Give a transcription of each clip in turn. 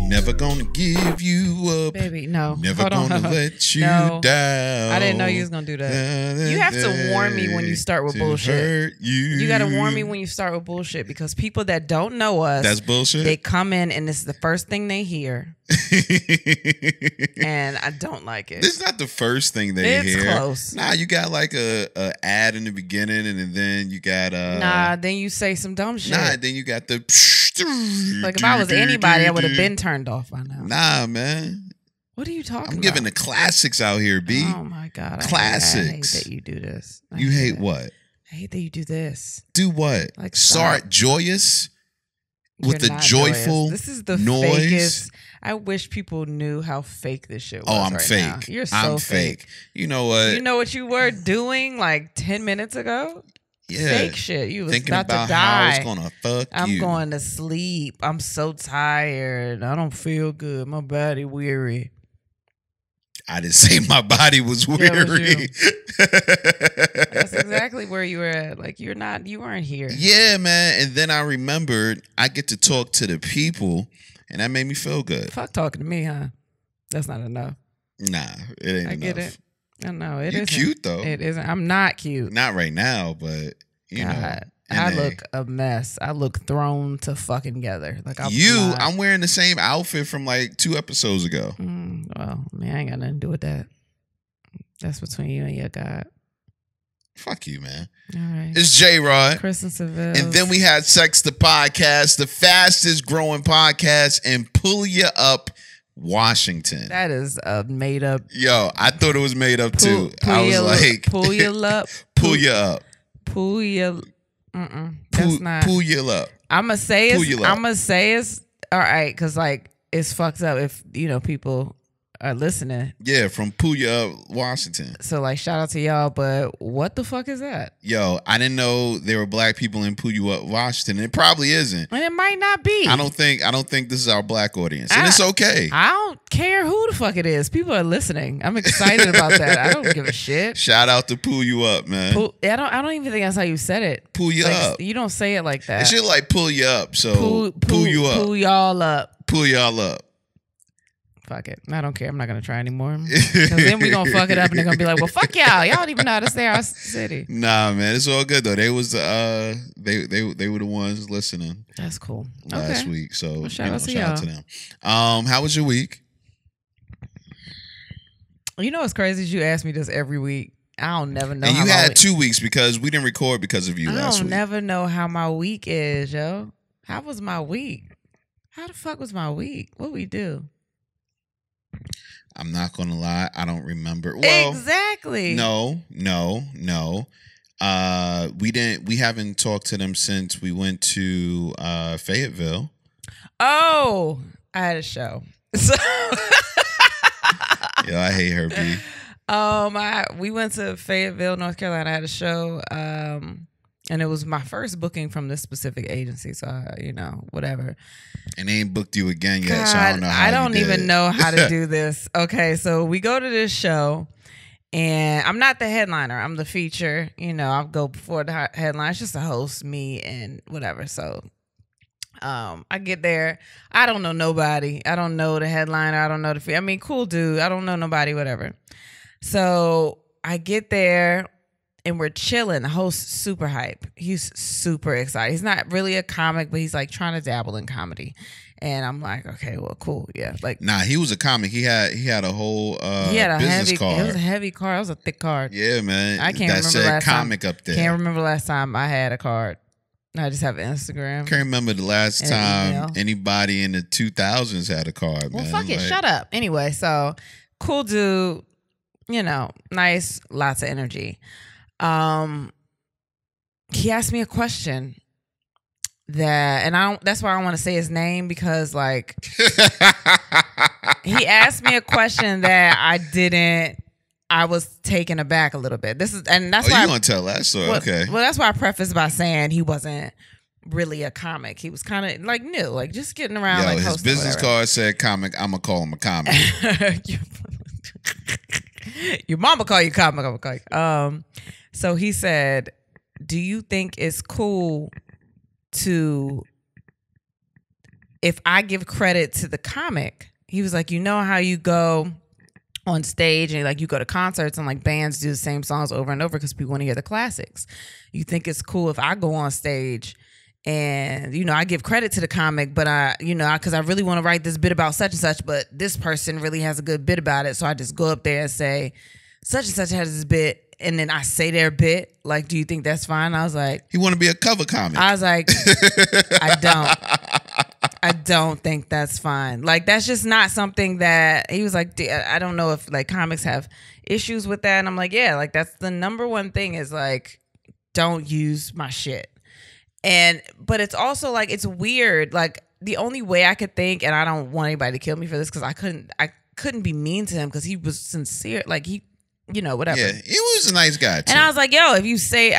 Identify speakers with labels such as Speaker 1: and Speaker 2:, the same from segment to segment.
Speaker 1: Never gonna give you up,
Speaker 2: baby. No,
Speaker 1: never gonna let you
Speaker 2: no.
Speaker 1: down.
Speaker 2: I didn't know you was gonna do that. You have to warn me when you start with bullshit. You gotta warn me when you start with bullshit, because people that don't know us,
Speaker 1: that's bullshit.
Speaker 2: They come in and this is the first thing they hear, and I don't like it.
Speaker 1: This is not the first thing they hear.
Speaker 2: It's close.
Speaker 1: Nah, you got like a ad in the beginning, and then you got
Speaker 2: then you say some dumb shit.
Speaker 1: Nah, then you got the
Speaker 2: like if I was anybody, I would have been turned off by now.
Speaker 1: Nah, man.
Speaker 2: What are you talking about?
Speaker 1: I'm giving the classics out here, B.
Speaker 2: Oh my God.
Speaker 1: Classics.
Speaker 2: I hate that you do this.
Speaker 1: You hate what?
Speaker 2: I hate that you do this.
Speaker 1: Do what?
Speaker 2: Like
Speaker 1: start joyous with
Speaker 2: You're
Speaker 1: a joyful
Speaker 2: joyous. This is the
Speaker 1: noise.
Speaker 2: Fakest. I wish people knew how fake this shit was.
Speaker 1: Oh, I'm
Speaker 2: right
Speaker 1: fake.
Speaker 2: Now. You're so
Speaker 1: I'm fake. You know what?
Speaker 2: You know what you were doing like 10 minutes ago?
Speaker 1: Yeah.
Speaker 2: Fake shit. You was
Speaker 1: thinking
Speaker 2: about
Speaker 1: about
Speaker 2: to die.
Speaker 1: how it's gonna fuck
Speaker 2: I'm
Speaker 1: you.
Speaker 2: going to sleep. I'm so tired. I don't feel good. My body weary.
Speaker 1: I didn't say my body was weary.
Speaker 2: Yeah, it was That's exactly where you were at. Like you weren't here.
Speaker 1: Yeah, man. And then I remembered I get to talk to the people, and that made me feel good.
Speaker 2: Fuck talking to me, huh? That's not enough.
Speaker 1: Nah, it ain't enough.
Speaker 2: I get it. I know it
Speaker 1: You're
Speaker 2: isn't.
Speaker 1: cute though.
Speaker 2: It isn't. I'm not cute.
Speaker 1: Not right now, but you know.
Speaker 2: I look a mess. I look thrown to fucking together. Like
Speaker 1: I'm wearing the same outfit from like 2 episodes ago.
Speaker 2: Well, man, I ain't got nothing to do with that. That's between you and your God.
Speaker 1: Fuck you, man.
Speaker 2: All right.
Speaker 1: It's J-Rod.
Speaker 2: Chris and Seville.
Speaker 1: And then we had Sex the Podcast, the fastest growing podcast in Puyallup up, Washington.
Speaker 2: That is a made up.
Speaker 1: Yo, I thought it was made up too. I was like,
Speaker 2: Puyallup.
Speaker 1: Puyallup.
Speaker 2: Puyallup. That's not.
Speaker 1: Puyallup.
Speaker 2: I'ma say it's all right, because like it's fucked up if people are listening.
Speaker 1: Yeah, from Puyallup, Washington.
Speaker 2: So like shout out to y'all, but what the fuck is that?
Speaker 1: Yo, I didn't know there were black people in Puyallup, Washington. It probably isn't.
Speaker 2: And it might not be.
Speaker 1: I don't think this is our black audience. And it's okay.
Speaker 2: I don't care who the fuck it is. People are listening. I'm excited about that. I don't give a shit.
Speaker 1: Shout out to Puyallup, man.
Speaker 2: I don't even think that's how you said it.
Speaker 1: Puyallup.
Speaker 2: Like, you don't say it like that.
Speaker 1: It should like pull you up. So pull you up.
Speaker 2: Pull y'all up.
Speaker 1: Pull y'all up.
Speaker 2: Fuck it. I don't care. I'm not going to try anymore. Because then we're going to fuck it up and they're going to be like, well, fuck y'all. Y'all don't even know how to say our city.
Speaker 1: Nah, man. It's all good, though. They was they were the ones listening.
Speaker 2: That's cool.
Speaker 1: Last week. So,
Speaker 2: shout out
Speaker 1: to them. How was your week?
Speaker 2: You know what's crazy is you ask me this every week. I don't never know.
Speaker 1: And you had 2 weeks because we didn't record because of you last week.
Speaker 2: I don't never know how my week is, yo. How was my week? How the fuck was my week? What we do?
Speaker 1: I'm not gonna lie, I don't remember. Well,
Speaker 2: exactly.
Speaker 1: No. We haven't talked to them since we went to Fayetteville.
Speaker 2: Oh, I had a show. So
Speaker 1: Yo, I hate her, B.
Speaker 2: We went to Fayetteville, North Carolina. I had a show, and it was my first booking from this specific agency. So, whatever.
Speaker 1: And they ain't booked you again yet,
Speaker 2: God,
Speaker 1: so I don't know how
Speaker 2: I don't even know how to do this. Okay, so we go to this show, and I'm not the headliner. I'm the feature. I'll go before the headline. It's just a host, me, and whatever. So I get there. I don't know nobody. I don't know the headliner. I don't know the feature. I mean, cool dude. I don't know nobody, whatever. So I get there. And we're chilling. The host's super hype. He's super excited. He's not really a comic, but he's like trying to dabble in comedy. And I'm like, okay, well, cool, yeah. Like,
Speaker 1: nah, he was a comic. He had a whole business card.
Speaker 2: It was a heavy card. It was a thick card.
Speaker 1: Yeah, man.
Speaker 2: I can't remember
Speaker 1: said
Speaker 2: last
Speaker 1: comic
Speaker 2: time.
Speaker 1: up there.
Speaker 2: Can't remember last time I had a card. I just have Instagram.
Speaker 1: Can't remember the last time anybody in the 2000s had a card.
Speaker 2: Well,
Speaker 1: man.
Speaker 2: fuck it. Shut up. Anyway, so cool dude. Nice, lots of energy. He asked me a question that's why I don't want to say his name, because like he asked me a question that I was taken aback a little bit. That's why
Speaker 1: you want to tell that story? Okay.
Speaker 2: Well, that's why I prefaced by saying he wasn't really a comic. He was kind of like new, like just getting around. Like
Speaker 1: his business card said comic. I'm gonna call him a comic.
Speaker 2: Your mama call you comic. I'm gonna call you. So he said, do you think it's cool to, if I give credit to the comic? He was like, you know how you go on stage and like you go to concerts and like bands do the same songs over and over because people want to hear the classics. You think it's cool if I go on stage and, you know, I give credit to the comic, but I, you know, because I really want to write this bit about such and such, but this person really has a good bit about it. So I just go up there and say, such and such has this bit, and then I say their bit. Like, do you think that's fine? I was like,
Speaker 1: He want to be a cover comic.
Speaker 2: I was like, I don't think that's fine. Like, that's just not something that, he was like, I don't know if like comics have issues with that. And I'm like, yeah, like that's the number one thing is like, don't use my shit. But it's also like, it's weird. Like the only way I could think, and I don't want anybody to kill me for this, because I couldn't be mean to him because he was sincere. Like he, you know, whatever.
Speaker 1: Yeah, he was a nice guy too.
Speaker 2: And I was like, yo, if you say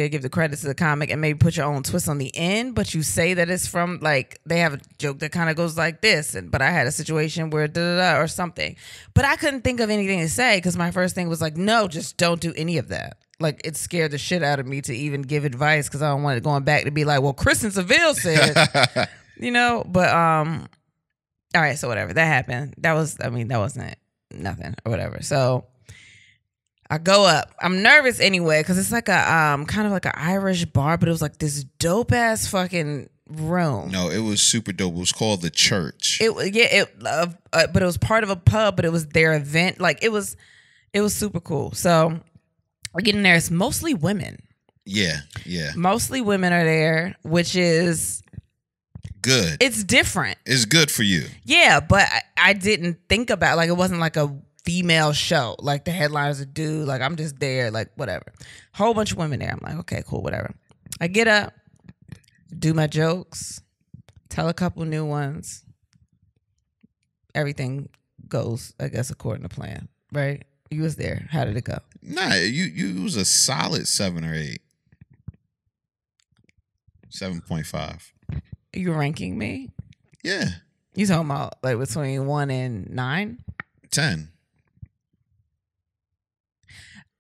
Speaker 2: give the credit to the comic and maybe put your own twist on the end, but you say that it's from like, they have a joke that kind of goes like this, but I had a situation where da-da-da or something. But I couldn't think of anything to say because my first thing was like, no, just don't do any of that. Like it scared the shit out of me to even give advice because I don't want it going back to be like, well, Kristen Seville said, you know, but all right, so whatever. That happened. That wasn't nothing or whatever. So I go up. I'm nervous anyway because it's like a kind of like an Irish bar, but it was like this dope ass fucking room.
Speaker 1: No, it was super dope. It was called the Church.
Speaker 2: But it was part of a pub, but it was their event. Like it was super cool. So we're getting there. It's mostly women.
Speaker 1: Yeah.
Speaker 2: Mostly women are there, which is
Speaker 1: good.
Speaker 2: It's different.
Speaker 1: It's good for you.
Speaker 2: Yeah, but I didn't think about, like, it wasn't like a female show. Like the headliner's a dude. Like I'm just there, like whatever. Whole bunch of women there. I'm like, okay, cool, whatever. I get up, do my jokes, tell a couple new ones. Everything goes, I guess, according to plan, right? You was there. How did it go?
Speaker 1: Nah, you was a solid 7 or 8. 7.5.
Speaker 2: You ranking me?
Speaker 1: Yeah.
Speaker 2: You talking about like between 1 and 9?
Speaker 1: 10.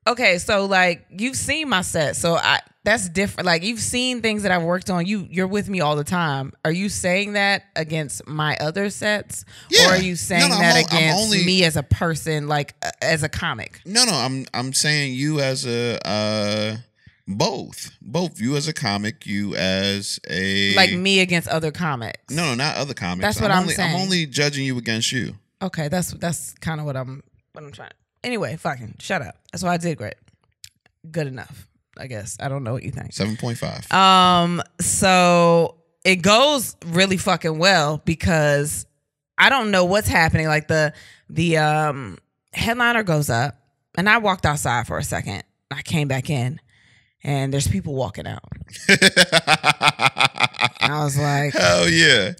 Speaker 2: Okay, so like you've seen my set, so that's different. Like you've seen things that I've worked on. You're with me all the time. Are you saying that against my other sets,
Speaker 1: yeah.
Speaker 2: or are you saying against me as a person, like as a comic?
Speaker 1: No, I'm saying you as a both you as a comic, you as a
Speaker 2: like me against other comics.
Speaker 1: No, not other comics.
Speaker 2: That's what I'm saying.
Speaker 1: I'm only judging you against you.
Speaker 2: Okay, that's kind of what I'm trying. Anyway, fucking shut up. That's why I did great. Good enough, I guess. I don't know what you think.
Speaker 1: 7.5.
Speaker 2: So it goes really fucking well because I don't know what's happening. Like the headliner goes up, and I walked outside for a second. I came back in, and there's people walking out. I was like,
Speaker 1: hell yeah.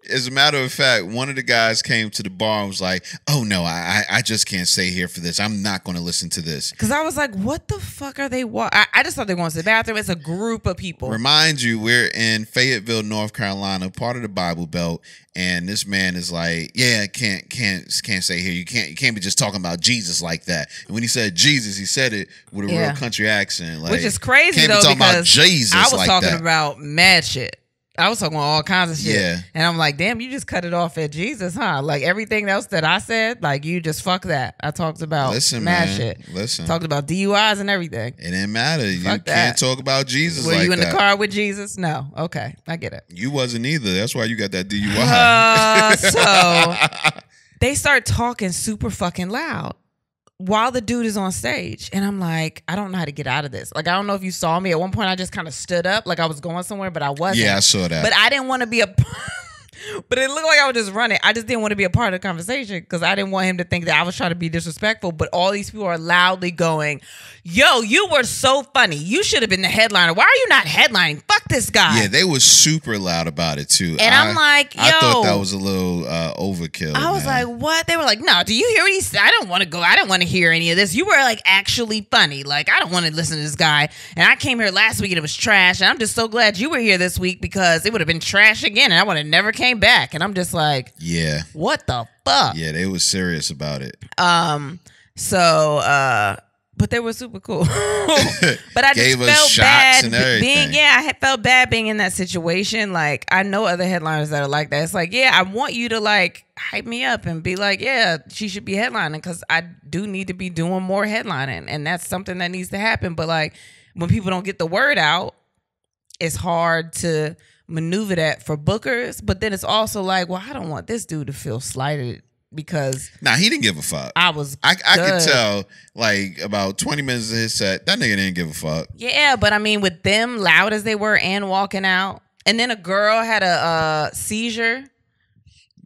Speaker 1: As a matter of fact, one of the guys came to the bar and was like, oh no, I just can't stay here for this. I'm not going to listen to this.
Speaker 2: Because I was like, what the fuck are they I just thought they were going to the bathroom. It's a group of people.
Speaker 1: Remind you, we're in Fayetteville, North Carolina, part of the Bible Belt, and this man is like, yeah, can't stay here. You can't be just talking about Jesus like that. And when he said Jesus, he said it with a real country accent. Like,
Speaker 2: which is crazy,
Speaker 1: though, because about Jesus
Speaker 2: I was
Speaker 1: like
Speaker 2: talking
Speaker 1: that.
Speaker 2: about mad shit. I was talking about all kinds of shit.
Speaker 1: Yeah.
Speaker 2: And I'm like, damn, you just cut it off at Jesus, huh? Like everything else that I said, like you just fuck that. I talked about mad shit.
Speaker 1: Listen.
Speaker 2: Talked about DUIs and everything.
Speaker 1: It didn't matter. You
Speaker 2: Fuck
Speaker 1: can't
Speaker 2: that.
Speaker 1: talk about Jesus
Speaker 2: Were
Speaker 1: like that.
Speaker 2: you in the car with Jesus? No. Okay. I get it.
Speaker 1: You wasn't either. That's why you got that DUI.
Speaker 2: So they start talking super fucking loud while the dude is on stage. And I'm like, I don't know how to get out of this. Like, I don't know if you saw me. At one point, I just kind of stood up like I was going somewhere, but I wasn't.
Speaker 1: Yeah, I saw that.
Speaker 2: But I didn't want to be but it looked like I was just running. I just didn't want to be a part of the conversation because I didn't want him to think that I was trying to be disrespectful. But all these people are loudly going, yo, you were so funny. You should have been the headliner. Why are you not headlining? Fuck this guy.
Speaker 1: Yeah, they were super loud about it too.
Speaker 2: And I'm like, yo.
Speaker 1: I thought that was a little overkill.
Speaker 2: I was like, what? They were like, no, do you hear what he said? I don't want to go. I don't want to hear any of this. You were like actually funny. Like, I don't want to listen to this guy. And I came here last week and it was trash. And I'm just so glad you were here this week because it would have been trash again. And I would have never came back. And I'm just like,
Speaker 1: yeah,
Speaker 2: what the fuck?
Speaker 1: Yeah, they was serious about it.
Speaker 2: So But they were super cool. But I just
Speaker 1: Gave us
Speaker 2: felt
Speaker 1: shots
Speaker 2: bad
Speaker 1: and everything.
Speaker 2: I had felt bad being in that situation. Like, I know other headliners that are like that. It's like, yeah, I want you to like hype me up and be like, yeah, she should be headlining, because I do need to be doing more headlining, and that's something that needs to happen. But like, when people don't get the word out, it's hard to maneuver that for bookers. But then it's also like, well, I don't want this dude to feel slighted, because
Speaker 1: Nah, he didn't give a fuck.
Speaker 2: I was
Speaker 1: I could
Speaker 2: good.
Speaker 1: tell, like, about 20 minutes of his set, that nigga didn't give a fuck.
Speaker 2: Yeah, but I mean, with them loud as they were and walking out, and then a girl had a seizure.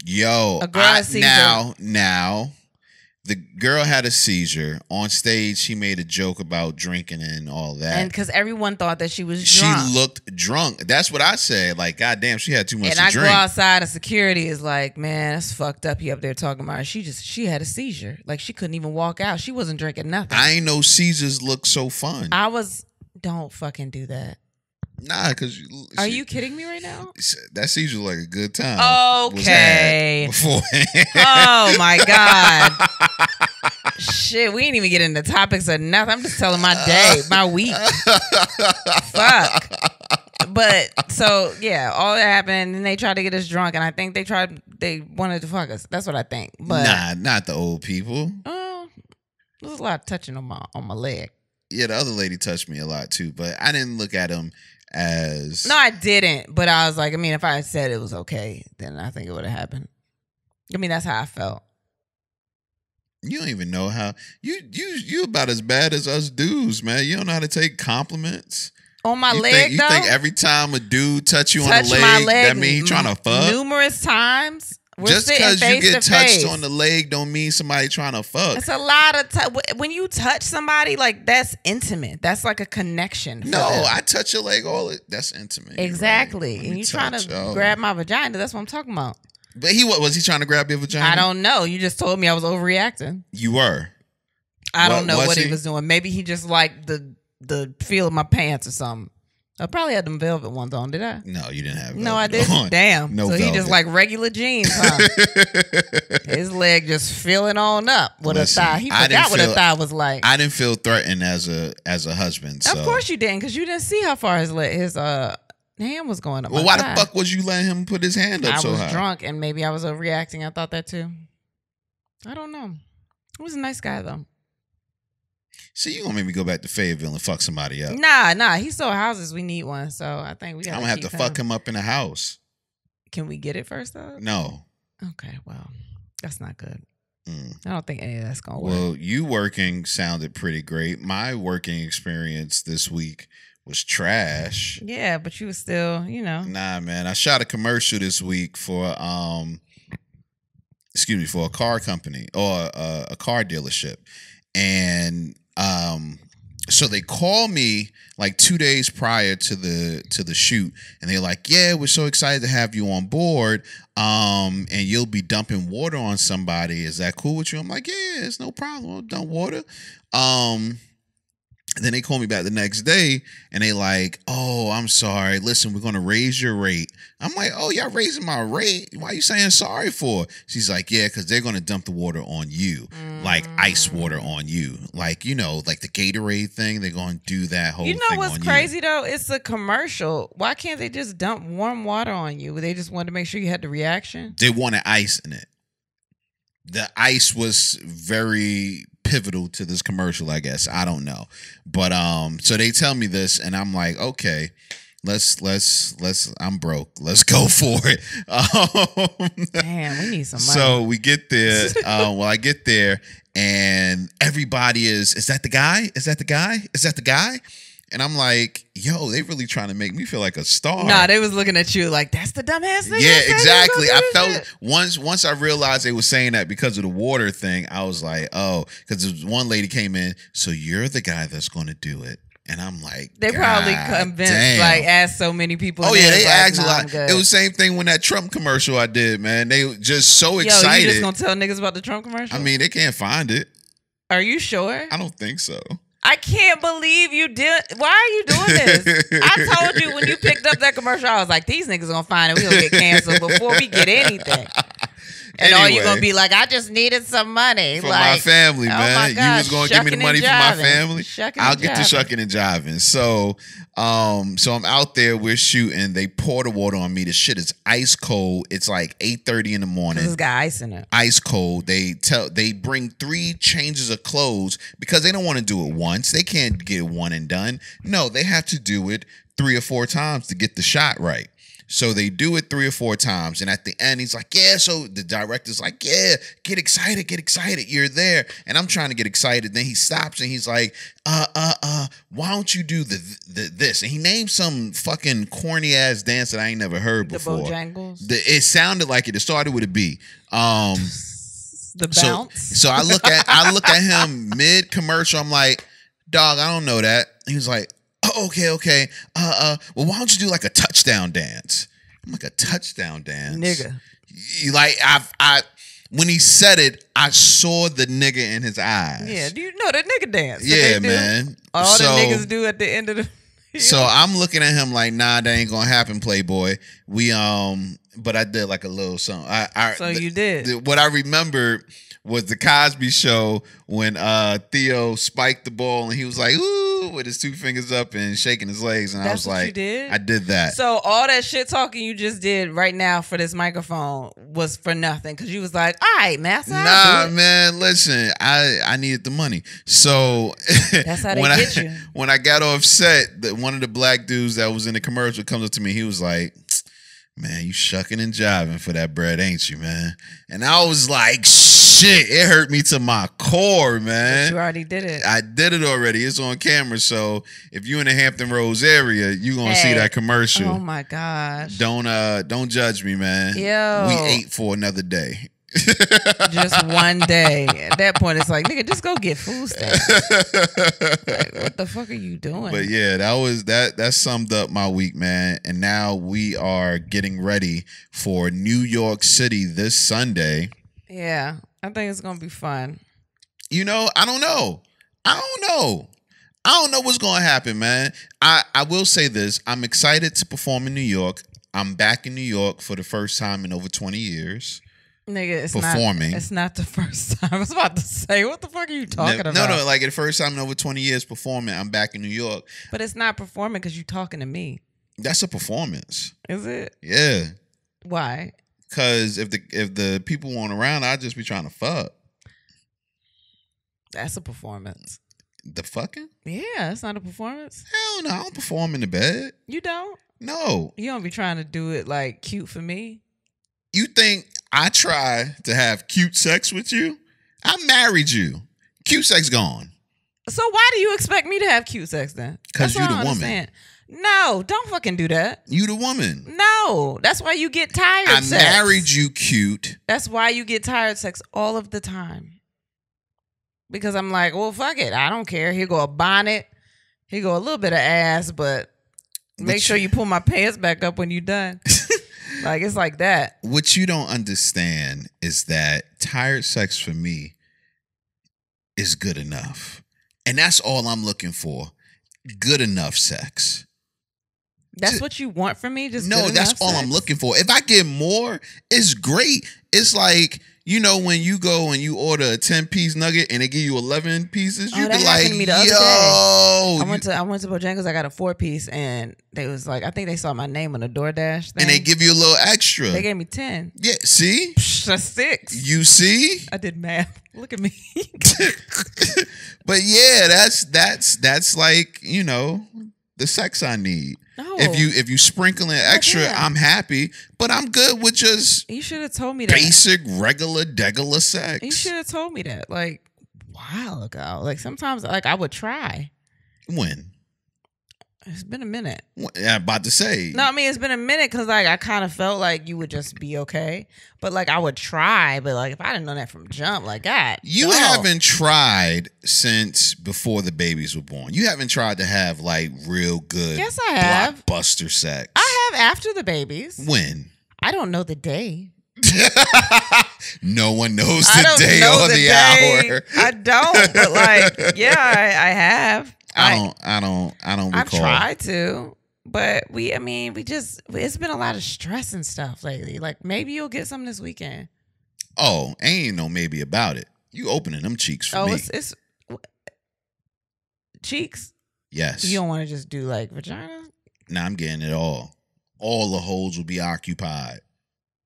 Speaker 1: Yo,
Speaker 2: A girl had a seizure.
Speaker 1: now, the girl had a seizure. On stage, she made a joke about drinking and all that.
Speaker 2: And because everyone thought that she was
Speaker 1: She
Speaker 2: drunk.
Speaker 1: looked drunk. That's what I said. Like, goddamn, she had too much
Speaker 2: And
Speaker 1: to
Speaker 2: I
Speaker 1: drink.
Speaker 2: go outside, and security is like, man, that's fucked up. He up there talking about her. She had a seizure. Like, she couldn't even walk out. She wasn't drinking nothing.
Speaker 1: I ain't know Caesars look so fun.
Speaker 2: Don't fucking do that.
Speaker 1: Nah, because
Speaker 2: Are you kidding me right now?
Speaker 1: that Caesar like a good time. was had
Speaker 2: Okay.
Speaker 1: beforehand.
Speaker 2: Oh my God. Shit, we ain't even get into topics or nothing. I'm just telling my day, my week. Fuck. But so yeah, all that happened, and they tried to get us drunk, and I think they wanted to fuck us. That's what I think. But
Speaker 1: Nah, not the old people.
Speaker 2: there was a lot of touching on my leg.
Speaker 1: Yeah, the other lady touched me a lot too, but I didn't look at him as
Speaker 2: No, I didn't. But I was like, I mean, if I had said it was okay, then I think it would have happened. I mean, that's how I felt.
Speaker 1: You don't even know how you about as bad as us dudes, man. You don't know how to take compliments.
Speaker 2: On my
Speaker 1: You
Speaker 2: leg,
Speaker 1: think,
Speaker 2: though.
Speaker 1: You think every time a dude touch you on
Speaker 2: Touch
Speaker 1: the
Speaker 2: my
Speaker 1: leg,
Speaker 2: leg
Speaker 1: that mean he trying to fuck?
Speaker 2: numerous times. We're
Speaker 1: Just
Speaker 2: sitting
Speaker 1: because you
Speaker 2: face
Speaker 1: get
Speaker 2: to
Speaker 1: touched
Speaker 2: face.
Speaker 1: on the leg don't mean somebody trying to fuck.
Speaker 2: It's a lot of when you touch somebody, like, that's intimate. That's like a connection. For
Speaker 1: No,
Speaker 2: them.
Speaker 1: I touch your leg that's intimate. You're
Speaker 2: Exactly.
Speaker 1: right.
Speaker 2: And you trying to grab my vagina. That's what I'm talking about.
Speaker 1: But was he trying to grab your vagina?
Speaker 2: I don't know. You just told me I was overreacting.
Speaker 1: You were.
Speaker 2: I don't know
Speaker 1: was
Speaker 2: what he
Speaker 1: he?
Speaker 2: was doing. Maybe he just liked the feel of my pants or something. I probably had them velvet ones on, did I?
Speaker 1: No, you didn't have.
Speaker 2: No, I
Speaker 1: velvet
Speaker 2: didn't.
Speaker 1: on.
Speaker 2: Damn.
Speaker 1: No
Speaker 2: so
Speaker 1: velvet.
Speaker 2: he just like regular jeans, huh? His leg just filling on up with
Speaker 1: Listen,
Speaker 2: a thigh. He
Speaker 1: I didn't
Speaker 2: forgot what a
Speaker 1: feel-
Speaker 2: thigh was like.
Speaker 1: I didn't feel threatened as a husband. So.
Speaker 2: Of course you didn't, because you didn't see how far his hand was going up.
Speaker 1: Well,
Speaker 2: my
Speaker 1: why
Speaker 2: thigh.
Speaker 1: the fuck was you letting him put his hand up
Speaker 2: I
Speaker 1: so
Speaker 2: was
Speaker 1: high?
Speaker 2: drunk, and maybe I was overreacting. I thought that too. I don't know. He was a nice guy though.
Speaker 1: See, you gonna make me go back to Fayetteville and fuck somebody up?
Speaker 2: Nah. He sold houses. We need one, so I think we got.
Speaker 1: I'm gonna have to fuck him up in a house.
Speaker 2: Can we get it first though?
Speaker 1: No.
Speaker 2: Okay, well, that's not good.
Speaker 1: Mm.
Speaker 2: I don't think any of that's gonna work.
Speaker 1: Well, you working sounded pretty great. My working experience this week was trash.
Speaker 2: Yeah, but you were still,
Speaker 1: Nah, man. I shot a commercial this week for for a car company or a car dealership. And so they called me like 2 days prior to the shoot, and they're like, "Yeah, we're so excited to have you on board. And you'll be dumping water on somebody. Is that cool with you?" I'm like, "Yeah, it's no problem. I'll dump water." Then they call me back the next day, and they like, "Oh, I'm sorry. Listen, we're gonna raise your rate." I'm like, "Oh, y'all raising my rate? Why are you saying sorry for?" She's like, "Yeah, because they're gonna dump the water on you, like ice water on you, like like the Gatorade thing. They're gonna do that whole.
Speaker 2: You know
Speaker 1: thing
Speaker 2: what's
Speaker 1: on
Speaker 2: crazy though? It's a commercial. Why can't they just dump warm water on you? They just wanted to make sure you had the reaction.
Speaker 1: They wanted ice in it. The ice was very pivotal to this commercial, I guess. I don't know. But so they tell me this, and I'm like, okay, let's I'm broke. Let's go for it.
Speaker 2: Damn, we need some money.
Speaker 1: So we get there. I get there, and everybody is that the guy? Is that the guy? Is that the guy? And I'm like, yo, they really trying to make me feel like a star.
Speaker 2: Nah, they was looking at you like, that's the dumbass thing.
Speaker 1: Yeah, exactly. I felt once I realized they were saying that because of the water thing, I was like, oh, because one lady came in, so you're the guy that's going to do it. And I'm like,
Speaker 2: They probably
Speaker 1: God
Speaker 2: convinced,
Speaker 1: damn.
Speaker 2: like, asked so many people.
Speaker 1: Oh yeah, they
Speaker 2: like,
Speaker 1: asked a
Speaker 2: nah,
Speaker 1: lot.
Speaker 2: I'm good.
Speaker 1: It was the same thing when that Trump commercial I did, man. They were just so
Speaker 2: Yo,
Speaker 1: excited.
Speaker 2: you just gonna tell niggas about the Trump commercial?
Speaker 1: I mean, they can't find it.
Speaker 2: Are you sure?
Speaker 1: I don't think so.
Speaker 2: I can't believe you did. Why are you doing this? I told you when you picked up that commercial, I was like, these niggas gonna find it. We gonna get canceled before we get anything. And all you
Speaker 1: Anyway.
Speaker 2: gonna be like, I just needed some money
Speaker 1: For
Speaker 2: like,
Speaker 1: my family,
Speaker 2: oh
Speaker 1: man.
Speaker 2: my
Speaker 1: You
Speaker 2: gosh,
Speaker 1: was gonna give me the
Speaker 2: shucking
Speaker 1: money
Speaker 2: and
Speaker 1: for my
Speaker 2: jiving.
Speaker 1: family.
Speaker 2: Shucking
Speaker 1: I'll
Speaker 2: and
Speaker 1: get to
Speaker 2: jiving.
Speaker 1: shucking and jiving. So, so I'm out there. We're shooting. They pour the water on me. The shit is ice cold. It's like 8:30 in the morning.
Speaker 2: It's got ice in it.
Speaker 1: Ice cold. They bring 3 changes of clothes because they don't want to do it once. They can't get one and done. No, they have to do it 3 or 4 times to get the shot right. So they do it 3 or 4 times, and at the end, he's like, "Yeah." So the director's like, "Yeah, get excited, you're there." And I'm trying to get excited. Then he stops and he's like, why don't you do this?" And he named some fucking corny ass dance that I ain't never heard before.
Speaker 2: The Bojangles.
Speaker 1: It sounded like it. It started with a B.
Speaker 2: The bounce.
Speaker 1: So I look at him mid commercial. I'm like, "Dog, I don't know that." He was like, "Oh, okay. Well, why don't you do like a touchdown dance?" I'm like, "A touchdown dance,
Speaker 2: Nigga."
Speaker 1: Like I when he said it, I saw the nigga in his eyes.
Speaker 2: Yeah, do you know the nigga dance? that
Speaker 1: Yeah,
Speaker 2: they do?
Speaker 1: man.
Speaker 2: All
Speaker 1: So-
Speaker 2: the niggas do at the end of the.
Speaker 1: So I'm looking at him like, "Nah, that ain't gonna happen, Playboy." We but I did like a little something.
Speaker 2: So you did.
Speaker 1: What I remembered was the Cosby Show when Theo spiked the ball and he was like, "Ooh," with his 2 fingers up and shaking his legs, and I
Speaker 2: That's
Speaker 1: was
Speaker 2: what
Speaker 1: like,
Speaker 2: you did?
Speaker 1: I did that.
Speaker 2: So all that shit talking you just did right now for this microphone was for nothing because you was like, "All right, man,
Speaker 1: Nah, man, listen, I needed the money. So
Speaker 2: That's how they
Speaker 1: when
Speaker 2: get you.
Speaker 1: When I got off set, one of the black dudes that was in the commercial comes up to me. He was like, "Man, you shucking and jiving for that bread, ain't you, man?" And I was like, shit, it hurt me to my core, man.
Speaker 2: You already did it.
Speaker 1: I did it already. It's on camera. So if you in the Hampton Roads area, you gonna see that commercial.
Speaker 2: Oh my gosh.
Speaker 1: Don't judge me, man.
Speaker 2: Yo.
Speaker 1: We ate for another day.
Speaker 2: Just one day. At that point, it's like, nigga, just go get food stamps. Like, what the fuck are you doing?
Speaker 1: But yeah, that summed up my week, man. And now we are getting ready for New York City this Sunday.
Speaker 2: Yeah, I think it's gonna be fun.
Speaker 1: You know, I don't know. I don't know what's gonna happen, man. I will say this. I'm excited to perform in New York. I'm back in New York for the first time in over 20 years.
Speaker 2: Nigga, it's
Speaker 1: performing.
Speaker 2: It's not the first time. I was about to say, what the fuck are you talking about?
Speaker 1: No, like the first time in over 20 years performing, I'm back in New York.
Speaker 2: But it's not performing because you talking to me.
Speaker 1: That's a performance.
Speaker 2: Is it?
Speaker 1: Yeah.
Speaker 2: Why?
Speaker 1: Because if the people weren't around, I'd just be trying to fuck.
Speaker 2: That's a performance.
Speaker 1: The fucking?
Speaker 2: Yeah, it's not a performance.
Speaker 1: Hell no, I don't perform in the bed.
Speaker 2: You don't?
Speaker 1: No.
Speaker 2: You don't be trying to do it like cute for me?
Speaker 1: You think I try to have cute sex with you? I married you. Cute sex gone.
Speaker 2: So why do you expect me to have cute sex then?
Speaker 1: Because
Speaker 2: That's
Speaker 1: you
Speaker 2: what
Speaker 1: the
Speaker 2: I
Speaker 1: woman.
Speaker 2: understand. No, don't fucking do that.
Speaker 1: You the woman.
Speaker 2: No, that's why you get tired
Speaker 1: I
Speaker 2: sex.
Speaker 1: married you cute.
Speaker 2: That's why you get tired sex all of the time. Because I'm like, well, fuck it. I don't care. Here go a bonnet. Here go a little bit of ass, but make sure you pull my pants back up when you're done. Like, it's like that.
Speaker 1: What you don't understand is that tired sex for me is good enough. And that's all I'm looking for. Good enough sex.
Speaker 2: That's what you want from me? Just
Speaker 1: No,
Speaker 2: good
Speaker 1: that's
Speaker 2: enough
Speaker 1: all
Speaker 2: sex?
Speaker 1: I'm looking for. If I get more, it's great. It's like, you know, when you go and you order a 10-piece nugget and they give you 11 pieces,
Speaker 2: Oh,
Speaker 1: you
Speaker 2: that
Speaker 1: be
Speaker 2: happened
Speaker 1: like,
Speaker 2: to me the other
Speaker 1: yo.
Speaker 2: I went to Bojangles. I got a 4-piece, and they was like, I think they saw my name on the DoorDash thing.
Speaker 1: And they give you a little extra.
Speaker 2: They gave me 10.
Speaker 1: Yeah, see?
Speaker 2: Psh, that's 6.
Speaker 1: You see?
Speaker 2: I did math. Look at me.
Speaker 1: But yeah, that's like, you know, the sex I need.
Speaker 2: No.
Speaker 1: If you sprinkle in extra,
Speaker 2: yeah.
Speaker 1: I'm happy. But I'm good with just
Speaker 2: You should have told me that.
Speaker 1: basic, regular, degular sex.
Speaker 2: You should have told me that like a while ago. Like sometimes like I would try.
Speaker 1: When?
Speaker 2: It's been a minute.
Speaker 1: I'm about to say.
Speaker 2: No, I mean it's been a minute because like I kind of felt like you would just be okay. But like I would try, but like if I didn't know that from jump, like God.
Speaker 1: You haven't tried since before the babies were born. You haven't tried to have like real good
Speaker 2: Yes, I have.
Speaker 1: blockbuster sex.
Speaker 2: I have after the babies.
Speaker 1: When?
Speaker 2: I don't know the day.
Speaker 1: No one knows
Speaker 2: I
Speaker 1: the
Speaker 2: don't
Speaker 1: day
Speaker 2: know
Speaker 1: or
Speaker 2: the
Speaker 1: the
Speaker 2: day.
Speaker 1: hour.
Speaker 2: I don't, but like, yeah, I have.
Speaker 1: I don't recall.
Speaker 2: I've tried to, but it's been a lot of stress and stuff lately. Like maybe you'll get some this weekend.
Speaker 1: Oh, ain't no maybe about it. You opening them cheeks for me.
Speaker 2: It's cheeks.
Speaker 1: Yes.
Speaker 2: You don't want to just do like vagina
Speaker 1: Nah, I'm getting it all. All the holes will be occupied.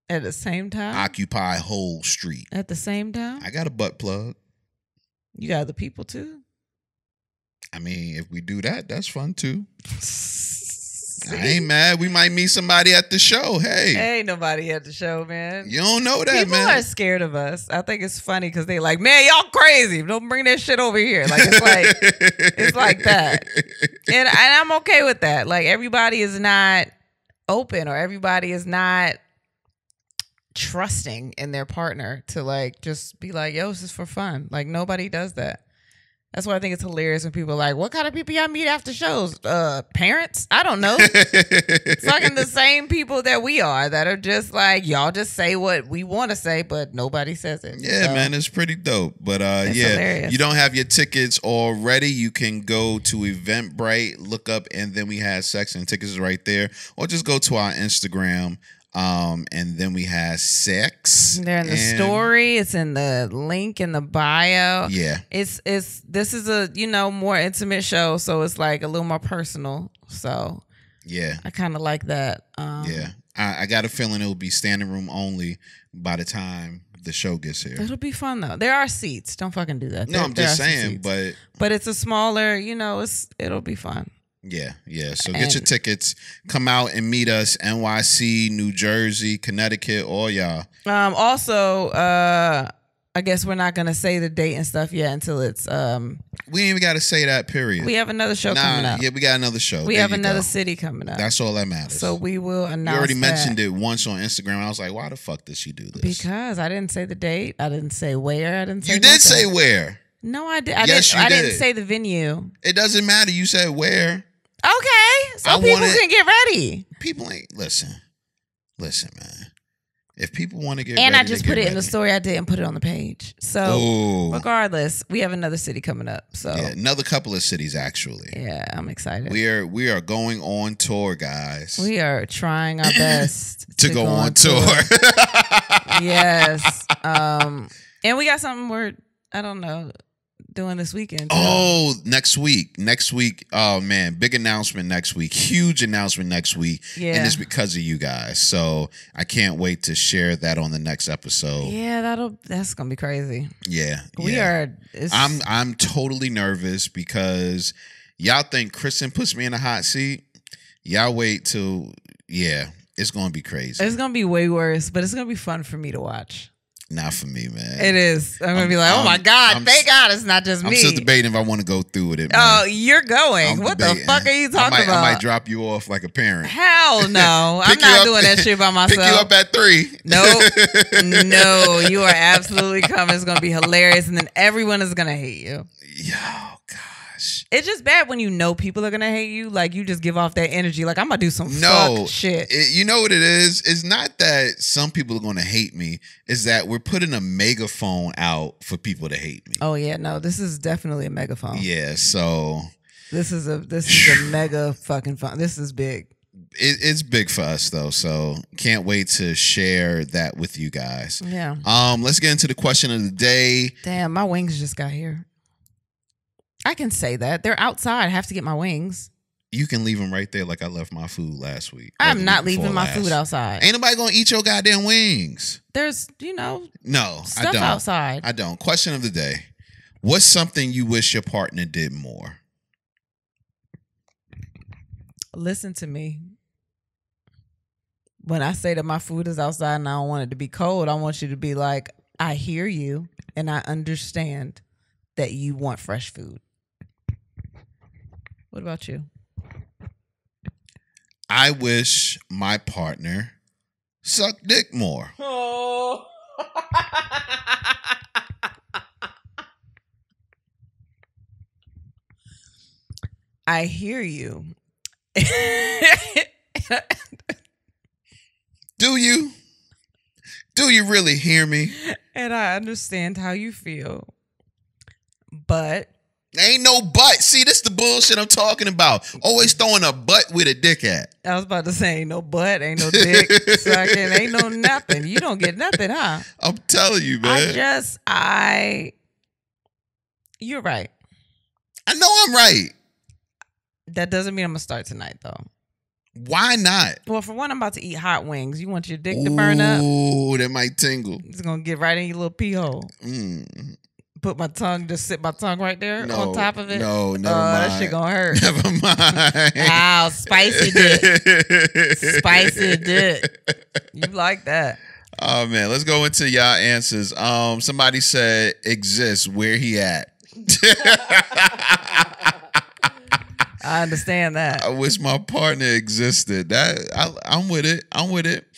Speaker 2: at the same time.
Speaker 1: Occupy whole street.
Speaker 2: At the same time,
Speaker 1: I got a butt plug.
Speaker 2: you got other people too.
Speaker 1: I mean, if we do that, that's fun too. I ain't mad. We might meet somebody at the show. Hey,
Speaker 2: Ain't nobody at the show, man.
Speaker 1: you don't know that,
Speaker 2: People
Speaker 1: man.
Speaker 2: are scared of us. I think it's funny because they like, man, y'all crazy. Don't bring that shit over here. Like it's like that. And I'm okay with that. Like everybody is not open or everybody is not trusting in their partner to like just be like, yo, this is for fun. Like nobody does that. That's why I think it's hilarious when people are like, what kind of people y'all meet after shows? Parents? I don't know. Fucking the same people that we are that are just like, y'all just say what we want to say, but nobody says it.
Speaker 1: Yeah,
Speaker 2: So,
Speaker 1: man, it's pretty dope. But
Speaker 2: It's
Speaker 1: yeah,
Speaker 2: hilarious.
Speaker 1: you don't have your tickets already. You can go to Eventbrite, look up, and then we have sex and tickets is right there, or just go to our Instagram. And then we have sex.
Speaker 2: They're in the
Speaker 1: and-
Speaker 2: story. It's in the link in the bio.
Speaker 1: Yeah,
Speaker 2: This is a, more intimate show. So it's like a little more personal. So
Speaker 1: yeah,
Speaker 2: I kind of like that.
Speaker 1: yeah. I got a feeling it will be standing room only by the time the show gets here.
Speaker 2: It'll be fun though. There are seats. Don't fucking do that.
Speaker 1: No, I'm
Speaker 2: There
Speaker 1: just
Speaker 2: are some
Speaker 1: saying,
Speaker 2: seats.
Speaker 1: but
Speaker 2: But it's a smaller, it'll be fun.
Speaker 1: yeah. So get your
Speaker 2: And-
Speaker 1: tickets. Come out and meet us. NYC, New Jersey, Connecticut, all y'all.
Speaker 2: Also, I guess we're not gonna say the date and stuff yet until it's
Speaker 1: We ain't even got to say that. Period.
Speaker 2: we have another show coming up.
Speaker 1: Yeah, we got another show.
Speaker 2: We
Speaker 1: There
Speaker 2: have
Speaker 1: you
Speaker 2: another
Speaker 1: go.
Speaker 2: city coming up.
Speaker 1: That's all that matters.
Speaker 2: So we will announce.
Speaker 1: You already
Speaker 2: that.
Speaker 1: mentioned it once on Instagram. I was like, why the fuck did she do this?
Speaker 2: Because I didn't say the date. I didn't say where. I didn't say
Speaker 1: you did
Speaker 2: nothing.
Speaker 1: say where.
Speaker 2: No, I did.
Speaker 1: Yes, you
Speaker 2: I didn't
Speaker 1: did.
Speaker 2: say the venue.
Speaker 1: It doesn't matter. You said where.
Speaker 2: Okay. So
Speaker 1: I
Speaker 2: people
Speaker 1: wanted-
Speaker 2: can get ready.
Speaker 1: People ain't listen, man. If people want to get
Speaker 2: And
Speaker 1: ready,
Speaker 2: I just
Speaker 1: they
Speaker 2: put
Speaker 1: get
Speaker 2: it in the
Speaker 1: ready.
Speaker 2: story I did and put it on the page. So
Speaker 1: Oh,
Speaker 2: regardless, we have another city coming up. So
Speaker 1: yeah, another couple of cities actually.
Speaker 2: yeah, I'm excited.
Speaker 1: We are going on tour, guys.
Speaker 2: We are trying our best
Speaker 1: to go on tour.
Speaker 2: Yes. And we got something we're doing this weekend. too.
Speaker 1: Oh, next week. Oh man, big announcement next week. Huge announcement next week.
Speaker 2: Yeah.
Speaker 1: And it's because of you guys. So I can't wait to share that on the next episode.
Speaker 2: Yeah, that's gonna be crazy.
Speaker 1: Yeah.
Speaker 2: We
Speaker 1: yeah.
Speaker 2: are.
Speaker 1: I'm totally nervous because y'all think Kristen puts me in a hot seat. Y'all wait till it's gonna be crazy.
Speaker 2: It's gonna be way worse, but it's gonna be fun for me to watch.
Speaker 1: Not for me, man.
Speaker 2: It is. I'm gonna be like, oh my God, thank God it's not just
Speaker 1: I'm
Speaker 2: me.
Speaker 1: still debating if I want to go through with it. Man.
Speaker 2: Oh, you're going.
Speaker 1: I'm
Speaker 2: What
Speaker 1: debating.
Speaker 2: the fuck are you talking about?
Speaker 1: I might drop you off like a parent.
Speaker 2: Hell no. I'm
Speaker 1: Pick you
Speaker 2: not
Speaker 1: up-
Speaker 2: doing that shit by myself.
Speaker 1: Pick you up at 3.
Speaker 2: No, you are absolutely coming. It's gonna be hilarious, and then everyone is gonna hate you.
Speaker 1: Oh gosh.
Speaker 2: It's just bad when you know people are gonna hate you. Like you just give off that energy. Like I'm gonna do some
Speaker 1: No
Speaker 2: fuck shit.
Speaker 1: You know what it is? It's not that some people are going to hate me. It's that we're putting a megaphone out for people to hate me.
Speaker 2: Oh yeah, no, this is definitely a megaphone.
Speaker 1: Yeah. So
Speaker 2: This is a mega fucking phone. This is big.
Speaker 1: it's big for us though. So can't wait to share that with you guys.
Speaker 2: Yeah.
Speaker 1: Let's get into the question of the day.
Speaker 2: Damn, my wings just got here. I can say that. They're outside. I have to get my wings.
Speaker 1: You can leave them right there like I left my food last week. or the
Speaker 2: I'm not
Speaker 1: week before
Speaker 2: leaving my
Speaker 1: last.
Speaker 2: food outside.
Speaker 1: Ain't nobody gonna eat your goddamn wings.
Speaker 2: There's,
Speaker 1: No, I
Speaker 2: stuff
Speaker 1: don't.
Speaker 2: outside.
Speaker 1: I don't. Question of the day. What's something you wish your partner did more?
Speaker 2: Listen to me. When I say that my food is outside and I don't want it to be cold, I want you to be like, I hear you and I understand that you want fresh food. What about you?
Speaker 1: I wish my partner sucked dick more.
Speaker 2: Oh. I hear you.
Speaker 1: Do you? Do you really hear me?
Speaker 2: And I understand how you feel. But
Speaker 1: Ain't no butt. See, this the bullshit I'm talking about. Always throwing a butt with a dick at.
Speaker 2: I was about to say, ain't no butt, ain't no dick, sucking, ain't no nothing. You don't get nothing, huh?
Speaker 1: I'm telling you, man.
Speaker 2: You're right.
Speaker 1: I know I'm right.
Speaker 2: That doesn't mean I'm gonna start tonight, though.
Speaker 1: Why not?
Speaker 2: Well, for one, I'm about to eat hot wings. You want your dick to burn up?
Speaker 1: Ooh, that might tingle.
Speaker 2: It's gonna get right in your little pee hole. Put my tongue, just sit my tongue right there on top of it.
Speaker 1: No, never mind.
Speaker 2: That shit gonna hurt.
Speaker 1: Never mind.
Speaker 2: Ow, spicy dick. Spicy dick. You like that.
Speaker 1: Oh, man. Let's go into y'all answers. Somebody said exists. Where he at?
Speaker 2: I understand that.
Speaker 1: I wish my partner existed. I'm with it. I'm with it.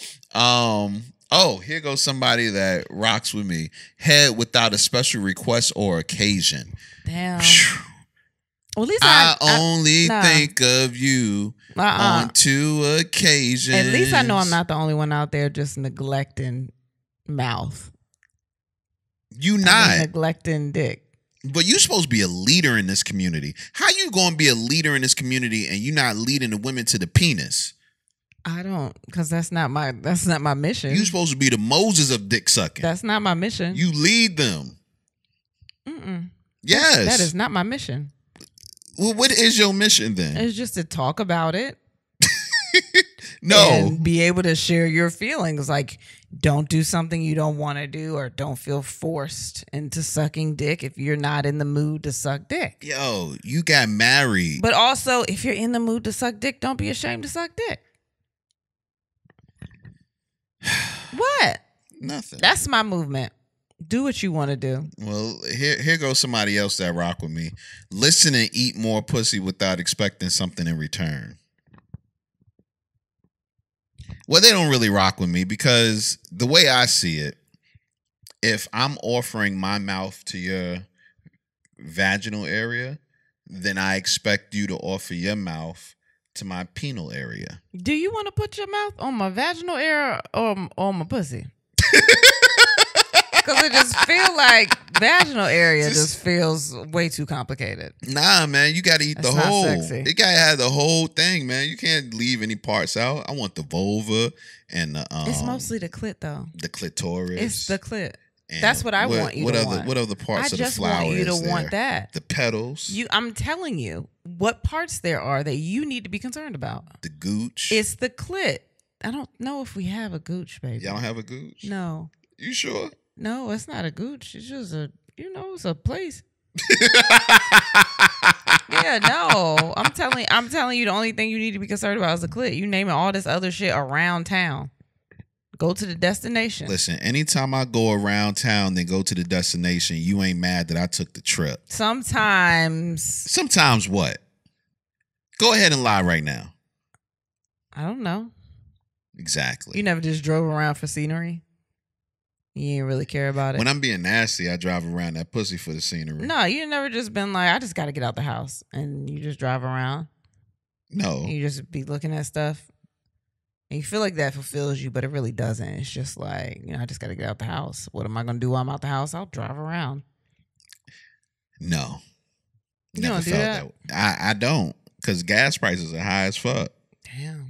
Speaker 1: Oh, here goes somebody that rocks with me. Head without a special request or occasion.
Speaker 2: Damn. Well, at least
Speaker 1: I only think of you on 2 occasions.
Speaker 2: At least I know I'm not the only one out there just neglecting mouth.
Speaker 1: You not
Speaker 2: neglecting dick.
Speaker 1: But you're supposed to be a leader in this community. How you going to be a leader in this community and you not leading the women to the penis?
Speaker 2: I don't, because that's not my mission.
Speaker 1: You're supposed to be the Moses of dick sucking.
Speaker 2: That's not my mission.
Speaker 1: You lead them. Yes.
Speaker 2: That is not my mission.
Speaker 1: Well, what is your mission then?
Speaker 2: It's just to talk about it.
Speaker 1: No.
Speaker 2: And be able to share your feelings. Like, don't do something you don't want to do, or don't feel forced into sucking dick if you're not in the mood to suck dick.
Speaker 1: Yo, you got married.
Speaker 2: But also, if you're in the mood to suck dick, don't be ashamed to suck dick. What?
Speaker 1: Nothing.
Speaker 2: That's my movement. Do what you want to do.
Speaker 1: Well, here goes somebody else that rock with me. Listen and eat more pussy without expecting something in return. Well, they don't really rock with me because the way I see it, if I'm offering my mouth to your vaginal area, then I expect you to offer your mouth to my penile area.
Speaker 2: Do you want to put your mouth on my vaginal area or on my pussy? Because it just feel like vaginal area just feels way too complicated.
Speaker 1: Nah, man, you got to eat the whole.
Speaker 2: Sexy.
Speaker 1: It got to have the whole thing, man. You can't leave any parts out. I want the vulva and the.
Speaker 2: It's mostly the clit, though.
Speaker 1: The clitoris.
Speaker 2: It's the clit. That's what I want you to want.
Speaker 1: What other parts of the flower?
Speaker 2: I just want you to want that.
Speaker 1: The petals.
Speaker 2: I'm telling you what parts there are that you need to be concerned about.
Speaker 1: The gooch.
Speaker 2: It's the clit. I don't know if we have a gooch, baby.
Speaker 1: Y'all don't have a gooch?
Speaker 2: No.
Speaker 1: You sure?
Speaker 2: No, it's not a gooch. It's just it's a place. Yeah, no. I'm telling you the only thing you need to be concerned about is the clit. You naming all this other shit around town. Go to the destination.
Speaker 1: Listen, anytime I go around town, then go to the destination, you ain't mad that I took the trip.
Speaker 2: Sometimes.
Speaker 1: Sometimes what? Go ahead and lie right now.
Speaker 2: I don't know.
Speaker 1: Exactly.
Speaker 2: You never just drove around for scenery? You ain't really care about it?
Speaker 1: When I'm being nasty, I drive around that pussy for the scenery.
Speaker 2: No, you never just been like, I just got to get out the house. And you just drive around.
Speaker 1: No.
Speaker 2: You just be looking at stuff. And you feel like that fulfills you, but it really doesn't. It's just like, I just got to get out the house. What am I going to do while I'm out the house? I'll drive around.
Speaker 1: No.
Speaker 2: You don't do that?
Speaker 1: I don't. Because gas prices are high as fuck.
Speaker 2: Damn.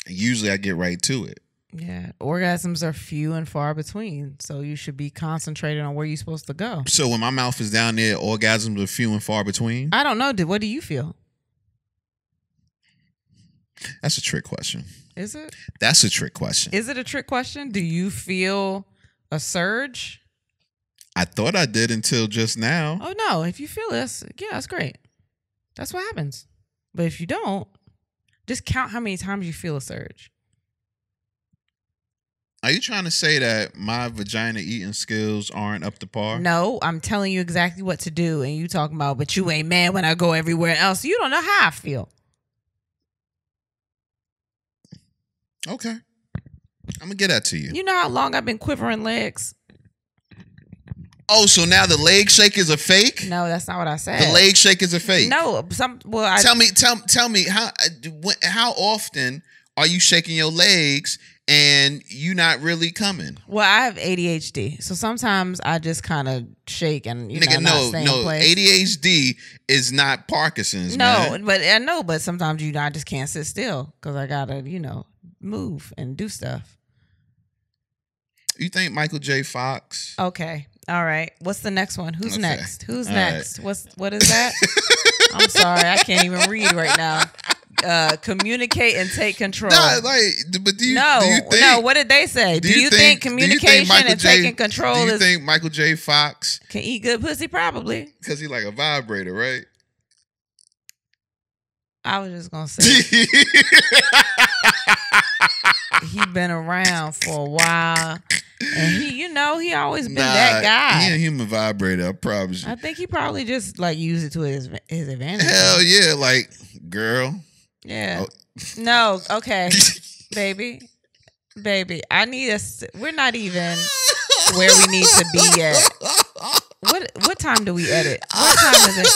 Speaker 1: Usually I get right to it.
Speaker 2: Yeah. Orgasms are few and far between. So you should be concentrated on where you're supposed to go.
Speaker 1: So when my mouth is down there, orgasms are few and far between?
Speaker 2: I don't know. What do you feel?
Speaker 1: That's a trick question.
Speaker 2: Is it?
Speaker 1: That's a trick question.
Speaker 2: Is it a trick question? Do you feel a surge?
Speaker 1: I thought I did until just now.
Speaker 2: Oh, no. If you feel this, yeah, that's great. That's what happens. But if you don't, just count how many times you feel a surge.
Speaker 1: Are you trying to say that my vagina eating skills aren't up to par?
Speaker 2: No, I'm telling you exactly what to do. And you talking about, but you ain't mad when I go everywhere else. You don't know how I feel.
Speaker 1: Okay. I'm going to get that to you.
Speaker 2: You know how long I've been quivering legs?
Speaker 1: Oh, so now the leg shake is a fake?
Speaker 2: No, that's not what I said.
Speaker 1: The leg shake is a fake?
Speaker 2: No.
Speaker 1: Tell me how often are you shaking your legs and you not really coming?
Speaker 2: Well, I have ADHD, so sometimes I just kind of shake and
Speaker 1: Nigga,
Speaker 2: not stay in place.
Speaker 1: ADHD is not Parkinson's.
Speaker 2: No,
Speaker 1: man.
Speaker 2: but sometimes I just can't sit still because I gotta move and do stuff.
Speaker 1: You think Michael J. Fox?
Speaker 2: Okay, all right. What's the next one? Who's
Speaker 1: Okay.
Speaker 2: next? Who's
Speaker 1: All
Speaker 2: next? What is that? I'm sorry, I can't even read right now. Communicate and take control.
Speaker 1: Nah, but do you think?
Speaker 2: What did they say? Do you think communication and taking control
Speaker 1: Do you think Michael J. Fox
Speaker 2: can eat good pussy? Probably.
Speaker 1: Because he like a vibrator, right?
Speaker 2: I was just gonna say he been around for a while, and he always been that guy.
Speaker 1: He a human vibrator, I promise you.
Speaker 2: I think he probably just used it to his advantage.
Speaker 1: Hell yeah, like girl.
Speaker 2: Yeah.
Speaker 1: Oh.
Speaker 2: No. Okay, baby. I need us. We're not even where we need to be yet. What time do we edit? What time is it?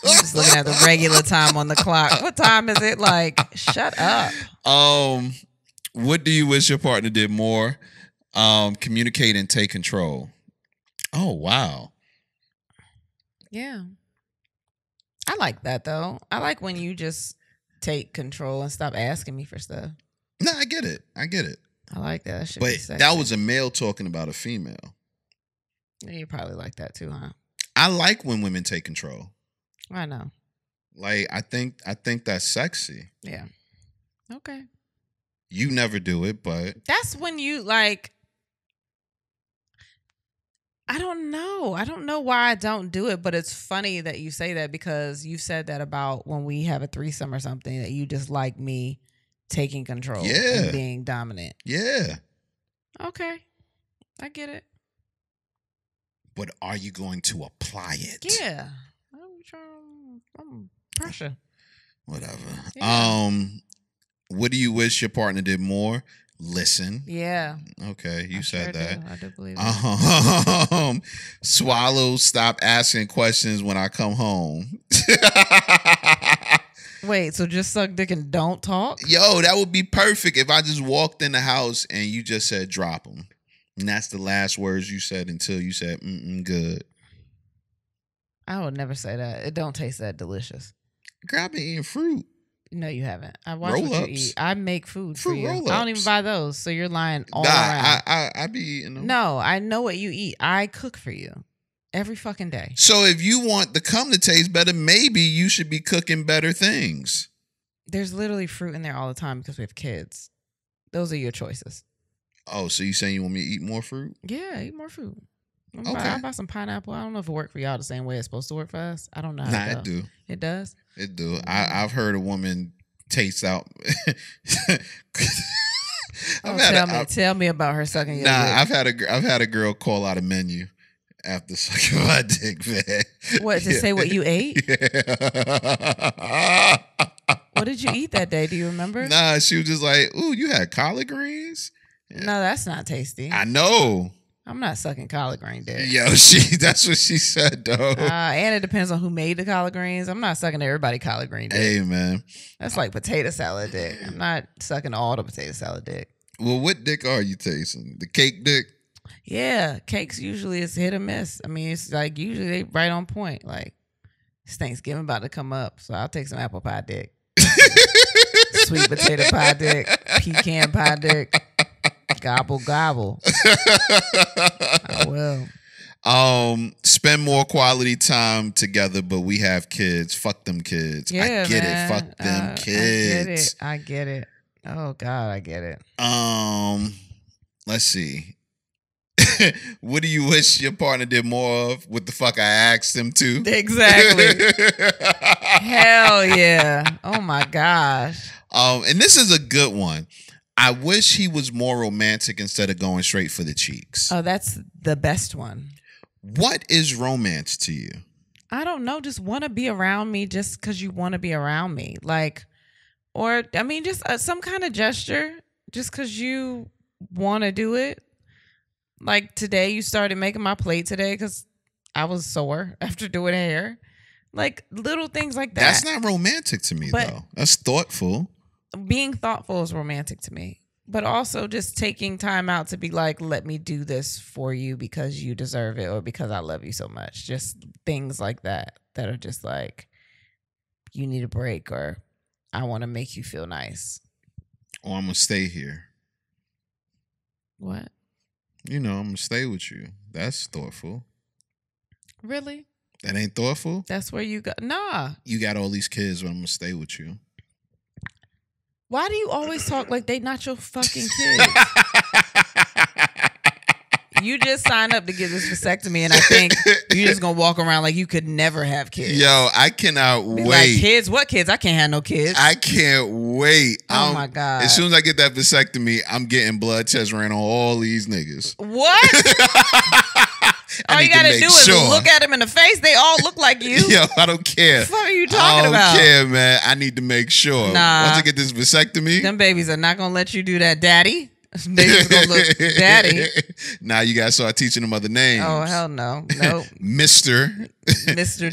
Speaker 2: I'm just looking at the regular time on the clock. What time is it? Shut up.
Speaker 1: What do you wish your partner did more? Communicate and take control. Oh wow.
Speaker 2: Yeah. I like that though. I like when you just take control and stop asking me for stuff.
Speaker 1: No, I get it. I
Speaker 2: like that. That
Speaker 1: but
Speaker 2: be sexy.
Speaker 1: that was a male talking about a female.
Speaker 2: You probably like that too, huh?
Speaker 1: I like when women take control.
Speaker 2: I know.
Speaker 1: I think that's sexy.
Speaker 2: Yeah. Okay.
Speaker 1: You never do it, but
Speaker 2: that's when you I don't know. I don't know why I don't do it, but it's funny that you say that because you said that about when we have a threesome or something that you just like me taking control and being dominant.
Speaker 1: Yeah.
Speaker 2: Okay. I get it.
Speaker 1: But are you going to apply it?
Speaker 2: Yeah. I'm pressure.
Speaker 1: Whatever.
Speaker 2: Yeah.
Speaker 1: What do you wish your partner did more? Listen.
Speaker 2: Yeah.
Speaker 1: Okay, you said that.
Speaker 2: I do believe that.
Speaker 1: Swallow. Stop asking questions when I come home.
Speaker 2: Wait, so just suck dick and don't talk?
Speaker 1: Yo, that would be perfect if I just walked in the house and you just said drop them, and that's the last words you said until you said good.
Speaker 2: I would never say that. It don't taste that delicious.
Speaker 1: Girl, I've been eating fruit.
Speaker 2: No, you haven't. I watch what you eat. I make food for you.
Speaker 1: Roll-ups.
Speaker 2: I don't even buy those, so you're lying all around.
Speaker 1: I be eating them.
Speaker 2: No, I know what you eat. I cook for you every fucking day.
Speaker 1: So if you want the cum to taste better, maybe you should be cooking better things.
Speaker 2: There's literally fruit in there all the time because we have kids. Those are your choices.
Speaker 1: Oh, so you saying you want me to eat more fruit?
Speaker 2: Yeah, eat more fruit.
Speaker 1: Okay.
Speaker 2: I'll buy some pineapple. I don't know if it worked for y'all the same way it's supposed to work for us. I don't know.
Speaker 1: Nah, it do.
Speaker 2: It does?
Speaker 1: It do. I've heard a woman taste out.
Speaker 2: Tell me about her sucking your dick.
Speaker 1: I've had a girl call out a menu after sucking my dick, man.
Speaker 2: What, to say what you ate?
Speaker 1: Yeah.
Speaker 2: What did you eat that day? Do you remember?
Speaker 1: Nah, she was just like, "Ooh, you had collard greens?"
Speaker 2: Yeah. No, that's not tasty.
Speaker 1: I know.
Speaker 2: I'm not sucking collard green dick.
Speaker 1: Yo, that's what she said, though.
Speaker 2: And it depends on who made the collard greens. I'm not sucking everybody collard green dick.
Speaker 1: Hey, man.
Speaker 2: That's like potato salad dick. I'm not sucking all the potato salad dick.
Speaker 1: Well, what dick are you tasting? The cake dick?
Speaker 2: Yeah, cakes usually is hit or miss. I mean, it's like usually they right on point. Like, it's Thanksgiving about to come up, so I'll take some apple pie dick. Sweet potato pie dick. Pecan pie dick. Gobble, gobble. I will.
Speaker 1: Spend more quality time together, but we have kids. Fuck them kids.
Speaker 2: Yeah,
Speaker 1: I get
Speaker 2: man.
Speaker 1: it. Fuck them kids.
Speaker 2: I get it. Oh God, I get it.
Speaker 1: Let's see. What do you wish your partner did more of? What the fuck I asked him to?
Speaker 2: Exactly. Hell yeah. Oh my gosh.
Speaker 1: And this is a good one. I wish he was more romantic instead of going straight for the cheeks.
Speaker 2: Oh, that's the best one.
Speaker 1: What is romance to you?
Speaker 2: I don't know. Just want to be around me just because you want to be around me. Like, or, I mean, just some kind of gesture just because you want to do it. Like today, you started making my plate today because I was sore after doing hair. Like little things like that.
Speaker 1: That's not romantic to me, though. That's thoughtful.
Speaker 2: being thoughtful is romantic to me. But also just taking time out to be like, let me do this for you because you deserve it or because I love you so much. Just things like that are just like, you need a break or I want to make you feel nice.
Speaker 1: Or I'm going to stay here.
Speaker 2: What?
Speaker 1: I'm going to stay with you. That's thoughtful.
Speaker 2: Really?
Speaker 1: That ain't thoughtful?
Speaker 2: That's where you got... Nah.
Speaker 1: You got all these kids, but I'm going to stay with you.
Speaker 2: Why do you always talk like they not your fucking kids? You just signed up to get this vasectomy, and I think you're just gonna walk around like you could never have kids.
Speaker 1: Yo, I cannot wait.
Speaker 2: Like, kids? What kids? I can't have no kids.
Speaker 1: I can't wait.
Speaker 2: Oh my God.
Speaker 1: As soon as I get that vasectomy, I'm getting blood tests ran on all these niggas.
Speaker 2: What? All you gotta do is look at them in the face. They all look like you.
Speaker 1: Yo, I don't care.
Speaker 2: What the fuck are you talking about?
Speaker 1: I don't care, man. I need to make sure.
Speaker 2: Nah.
Speaker 1: Once I get this vasectomy,
Speaker 2: them babies are not gonna let you do that, daddy. They just gonna look daddy.
Speaker 1: Now you gotta start teaching them other names.
Speaker 2: Oh, hell no. Nope.
Speaker 1: Mr.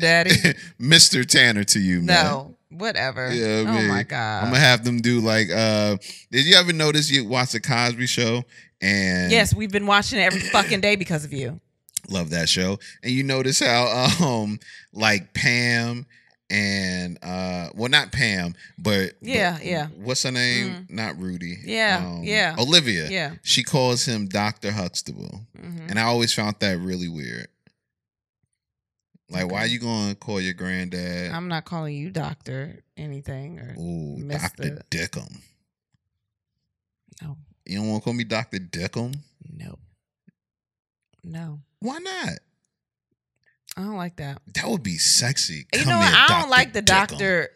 Speaker 2: Daddy.
Speaker 1: Mr. Tanner to you, man.
Speaker 2: No. Whatever.
Speaker 1: Yeah,
Speaker 2: oh my God.
Speaker 1: I'm gonna have them do like did you ever notice you watch the Cosby Show? And
Speaker 2: yes, we've been watching it every fucking day because of you.
Speaker 1: Love that show. And you notice how like Pam and well, not Pam, but what's her name? Not Rudy. Olivia.
Speaker 2: Yeah.
Speaker 1: She calls him Dr. Huxtable. And I always found that really weird. Like, why are you gonna call your granddad?
Speaker 2: I'm not calling you Doctor anything or
Speaker 1: Dr. Dickham.
Speaker 2: No.
Speaker 1: You don't want to call me Dr. Dickham?
Speaker 2: No.
Speaker 1: Why not?
Speaker 2: I don't like that.
Speaker 1: That would be sexy.
Speaker 2: You know what? I don't like the doctor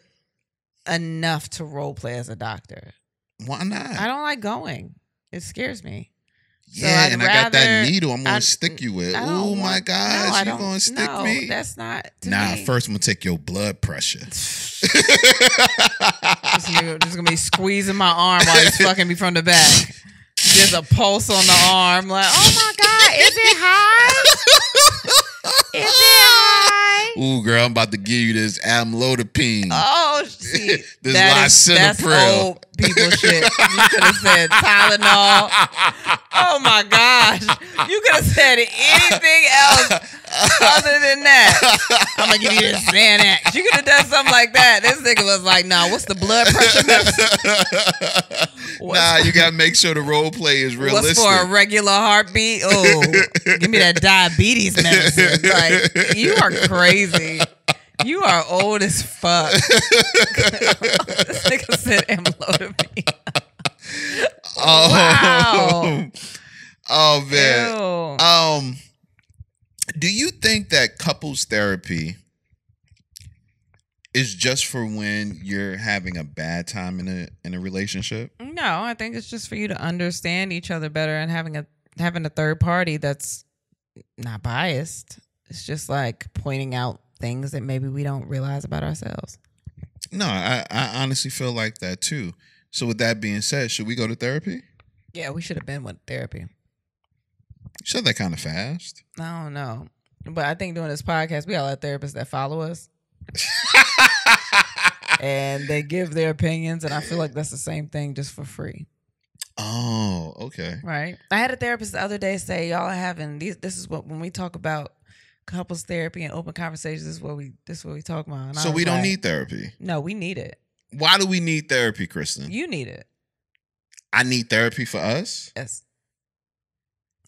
Speaker 2: enough to role play as a doctor.
Speaker 1: Why not?
Speaker 2: I don't like going. It scares me.
Speaker 1: Yeah, and I got that needle I'm going to stick you with. Oh, my gosh. You're going to stick me?
Speaker 2: That's not
Speaker 1: me. First I'm going to take your blood pressure.
Speaker 2: Just going to be squeezing my arm while he's fucking me from the back. There's a pulse on the arm. Like, oh, my God. Is it high? Is it high?
Speaker 1: Ooh, girl, I'm about to give you this amlodipine.
Speaker 2: Oh, see.
Speaker 1: This lisinopril.
Speaker 2: That's old people shit. You could have said Tylenol. Oh, my gosh. You could have said anything else other than that. I'm going to give you this Xanax. You could have done something like that. This nigga was like, nah, what's the blood pressure medicine?
Speaker 1: Nah, you got to make sure the role play is realistic.
Speaker 2: What's for a regular heartbeat? Oh, give me that diabetes medicine. Like, you are crazy. You are old as fuck. This nigga said amlodipine.
Speaker 1: Oh,
Speaker 2: wow.
Speaker 1: Oh, man.
Speaker 2: Ew.
Speaker 1: Do you think that couples therapy is just for when you're having a bad time in a relationship?
Speaker 2: No, I think it's just for you to understand each other better and having a third party that's not biased. It's just like pointing out things that maybe we don't realize about ourselves.
Speaker 1: No, I honestly feel like that too. So with that being said, should we go to therapy?
Speaker 2: Yeah, we should have been with therapy.
Speaker 1: You said that kind of fast.
Speaker 2: I don't know. But I think doing this podcast, we got a lot of therapists that follow us. And they give their opinions, and I feel like that's the same thing just for free.
Speaker 1: Oh, okay.
Speaker 2: Right. I had a therapist the other day say, y'all are having these, this is what, when we talk about couples therapy and open conversations, this is what we talk about. And
Speaker 1: so we don't need therapy.
Speaker 2: No, we need it.
Speaker 1: Why do we need therapy, Kristen?
Speaker 2: You need it.
Speaker 1: I need therapy for us?
Speaker 2: Yes.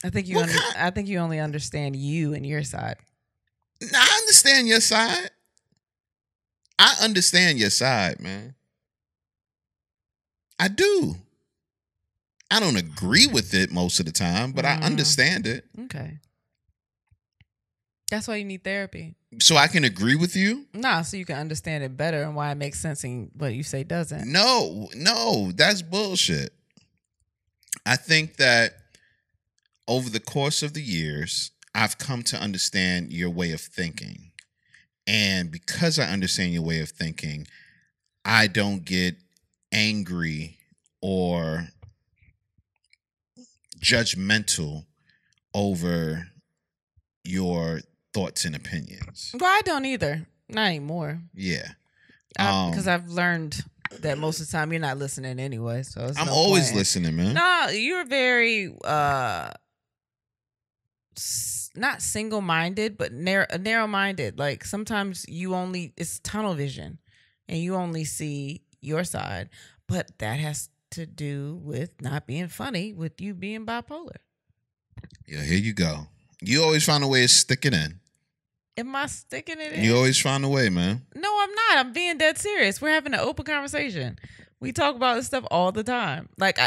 Speaker 2: I think you only understand you and your side.
Speaker 1: I understand your side. I understand your side, man. I do. I don't agree with it most of the time, but I understand it.
Speaker 2: Okay. That's why you need therapy.
Speaker 1: So I can agree with you?
Speaker 2: Nah, so you can understand it better and why it makes sense and what you say doesn't.
Speaker 1: No, that's bullshit. I think that over the course of the years, I've come to understand your way of thinking. And because I understand your way of thinking, I don't get angry or judgmental over your thoughts and opinions.
Speaker 2: Well, I don't either. Not anymore.
Speaker 1: Yeah.
Speaker 2: Because I've learned that most of the time you're not listening anyway. So it's
Speaker 1: I'm
Speaker 2: no
Speaker 1: always
Speaker 2: point.
Speaker 1: listening, man.
Speaker 2: No, you're very not single-minded, but narrow-minded. Like sometimes it's tunnel vision, and you only see your side. But that has to do with not being funny, with you being bipolar.
Speaker 1: Yeah, here you go. You always find a way to stick it in.
Speaker 2: Am I sticking it in?
Speaker 1: You always find a way, man.
Speaker 2: No, I'm not. I'm being dead serious. We're having an open conversation. We talk about this stuff all the time. Like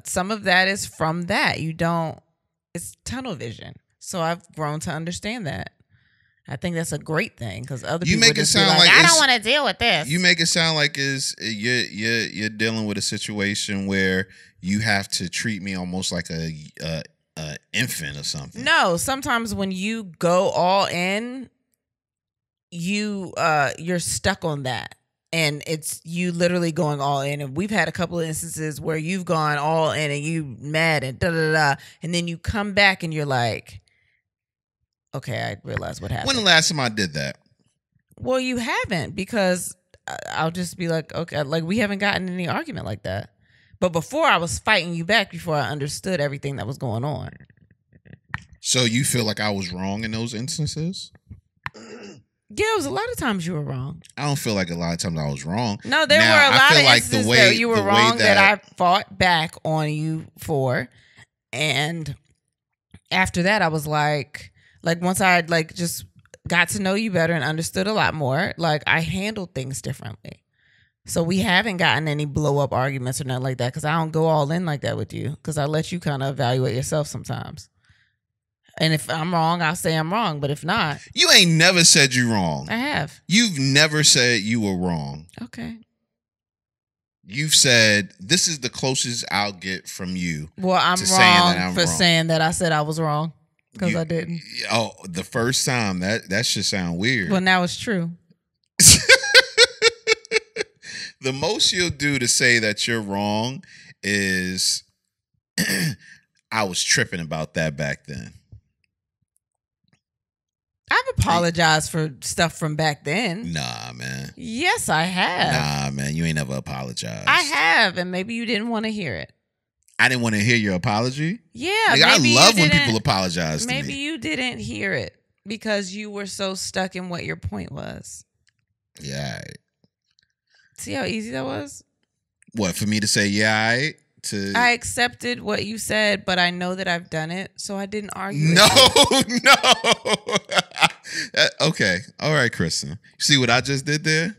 Speaker 2: some of that is from that. It's tunnel vision. So I've grown to understand that. I think that's a great thing because other people
Speaker 1: make it
Speaker 2: just
Speaker 1: sound
Speaker 2: like
Speaker 1: like
Speaker 2: I don't want to deal with this.
Speaker 1: You make it sound like you're dealing with a situation where you have to treat me almost like a infant or something.
Speaker 2: No, sometimes when you go all in, you're stuck on that. And it's you literally going all in. And we've had a couple of instances where you've gone all in and you mad and da-da-da. And then you come back and you're like, okay, I realized what happened.
Speaker 1: When the last time I did that?
Speaker 2: Well, you haven't, because I'll just be like, okay, like we haven't gotten any argument like that. But before I was fighting you back before I understood everything that was going on.
Speaker 1: So you feel like I was wrong in those instances?
Speaker 2: Yeah, it was a lot of times you were wrong.
Speaker 1: I don't feel like a lot of times I was wrong.
Speaker 2: No, there were a lot of instances that you were wrong that I fought back on you for. And after that, I was like once I just got to know you better and understood a lot more, like I handled things differently. So we haven't gotten any blow up arguments or nothing like that because I don't go all in like that with you because I let you kind of evaluate yourself sometimes. And if I'm wrong, I'll say I'm wrong. But if not,
Speaker 1: you ain't never said you wrong.
Speaker 2: I have.
Speaker 1: You've never said you were wrong.
Speaker 2: Okay.
Speaker 1: You've said this is the closest I'll get from you.
Speaker 2: Well, I'm wrong for saying that I said I was wrong because I didn't.
Speaker 1: Oh, the first time that should sound weird.
Speaker 2: Well, now it's true.
Speaker 1: The most you'll do to say that you're wrong is I was tripping about that back then.
Speaker 2: I've apologized for stuff from back then.
Speaker 1: Nah, man.
Speaker 2: Yes, I have.
Speaker 1: Nah, man. You ain't never apologized.
Speaker 2: I have, and maybe you didn't want to hear it.
Speaker 1: I didn't want to hear your apology?
Speaker 2: Yeah.
Speaker 1: I love when people apologize to me.
Speaker 2: Maybe you didn't hear it because you were so stuck in what your point was.
Speaker 1: Yeah, all right.
Speaker 2: See how easy that was?
Speaker 1: What, for me to say, yeah, all right?
Speaker 2: I accepted what you said, but I know that I've done it, so I didn't argue.
Speaker 1: No. Okay. All right, Kristen. See what I just did there?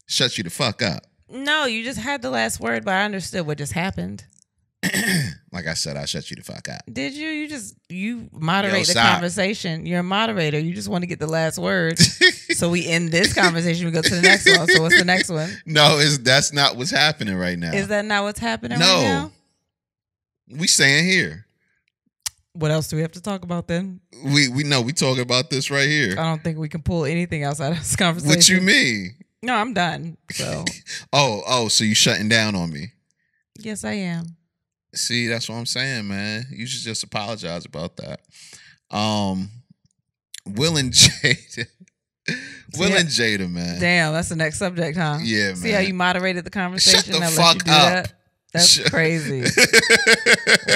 Speaker 1: Shut you the fuck up.
Speaker 2: No, you just had the last word, but I understood what just happened.
Speaker 1: Like I said, I shut you the fuck up.
Speaker 2: Did you? You moderate the conversation. You're a moderator. You just want to get the last word. So we end this conversation. We go to the next one. So what's the next one?
Speaker 1: No, that's not what's happening right now.
Speaker 2: Is that not what's happening right now?
Speaker 1: No. We staying here.
Speaker 2: What else do we have to talk about then?
Speaker 1: We talking about this right here.
Speaker 2: I don't think we can pull anything else out of this conversation.
Speaker 1: What you mean?
Speaker 2: No, I'm done. So.
Speaker 1: So you shutting down on me?
Speaker 2: Yes, I am.
Speaker 1: See, that's what I'm saying, man. You should just apologize about that. Will and Jada. Will and Jada, man.
Speaker 2: Damn, that's the next subject, huh?
Speaker 1: Yeah, man.
Speaker 2: See how you moderated the conversation?
Speaker 1: Shut the fuck up.
Speaker 2: That's crazy.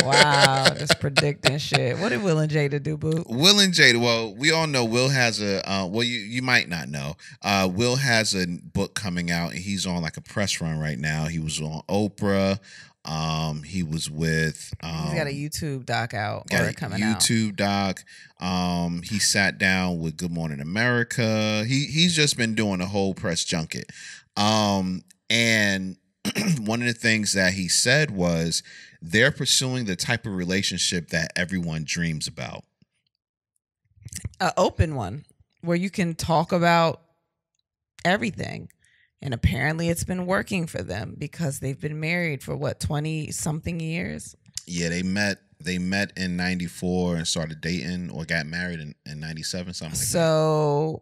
Speaker 2: Wow, just predicting shit. What did Will and Jada do, boo?
Speaker 1: Will and Jada, well, we all know Will has you might not know. Will has a book coming out, and he's on like a press run right now. He was on Oprah. He was with
Speaker 2: he's got a YouTube doc out
Speaker 1: got
Speaker 2: or
Speaker 1: a
Speaker 2: coming out.
Speaker 1: YouTube doc. He sat down with Good Morning America. He's just been doing a whole press junket. And one of the things that he said was they're pursuing the type of relationship that everyone dreams about.
Speaker 2: An open one where you can talk about everything. And apparently it's been working for them because they've been married for 20-something years?
Speaker 1: Yeah, they met in 94 and started dating or got married in 97, something like that.
Speaker 2: So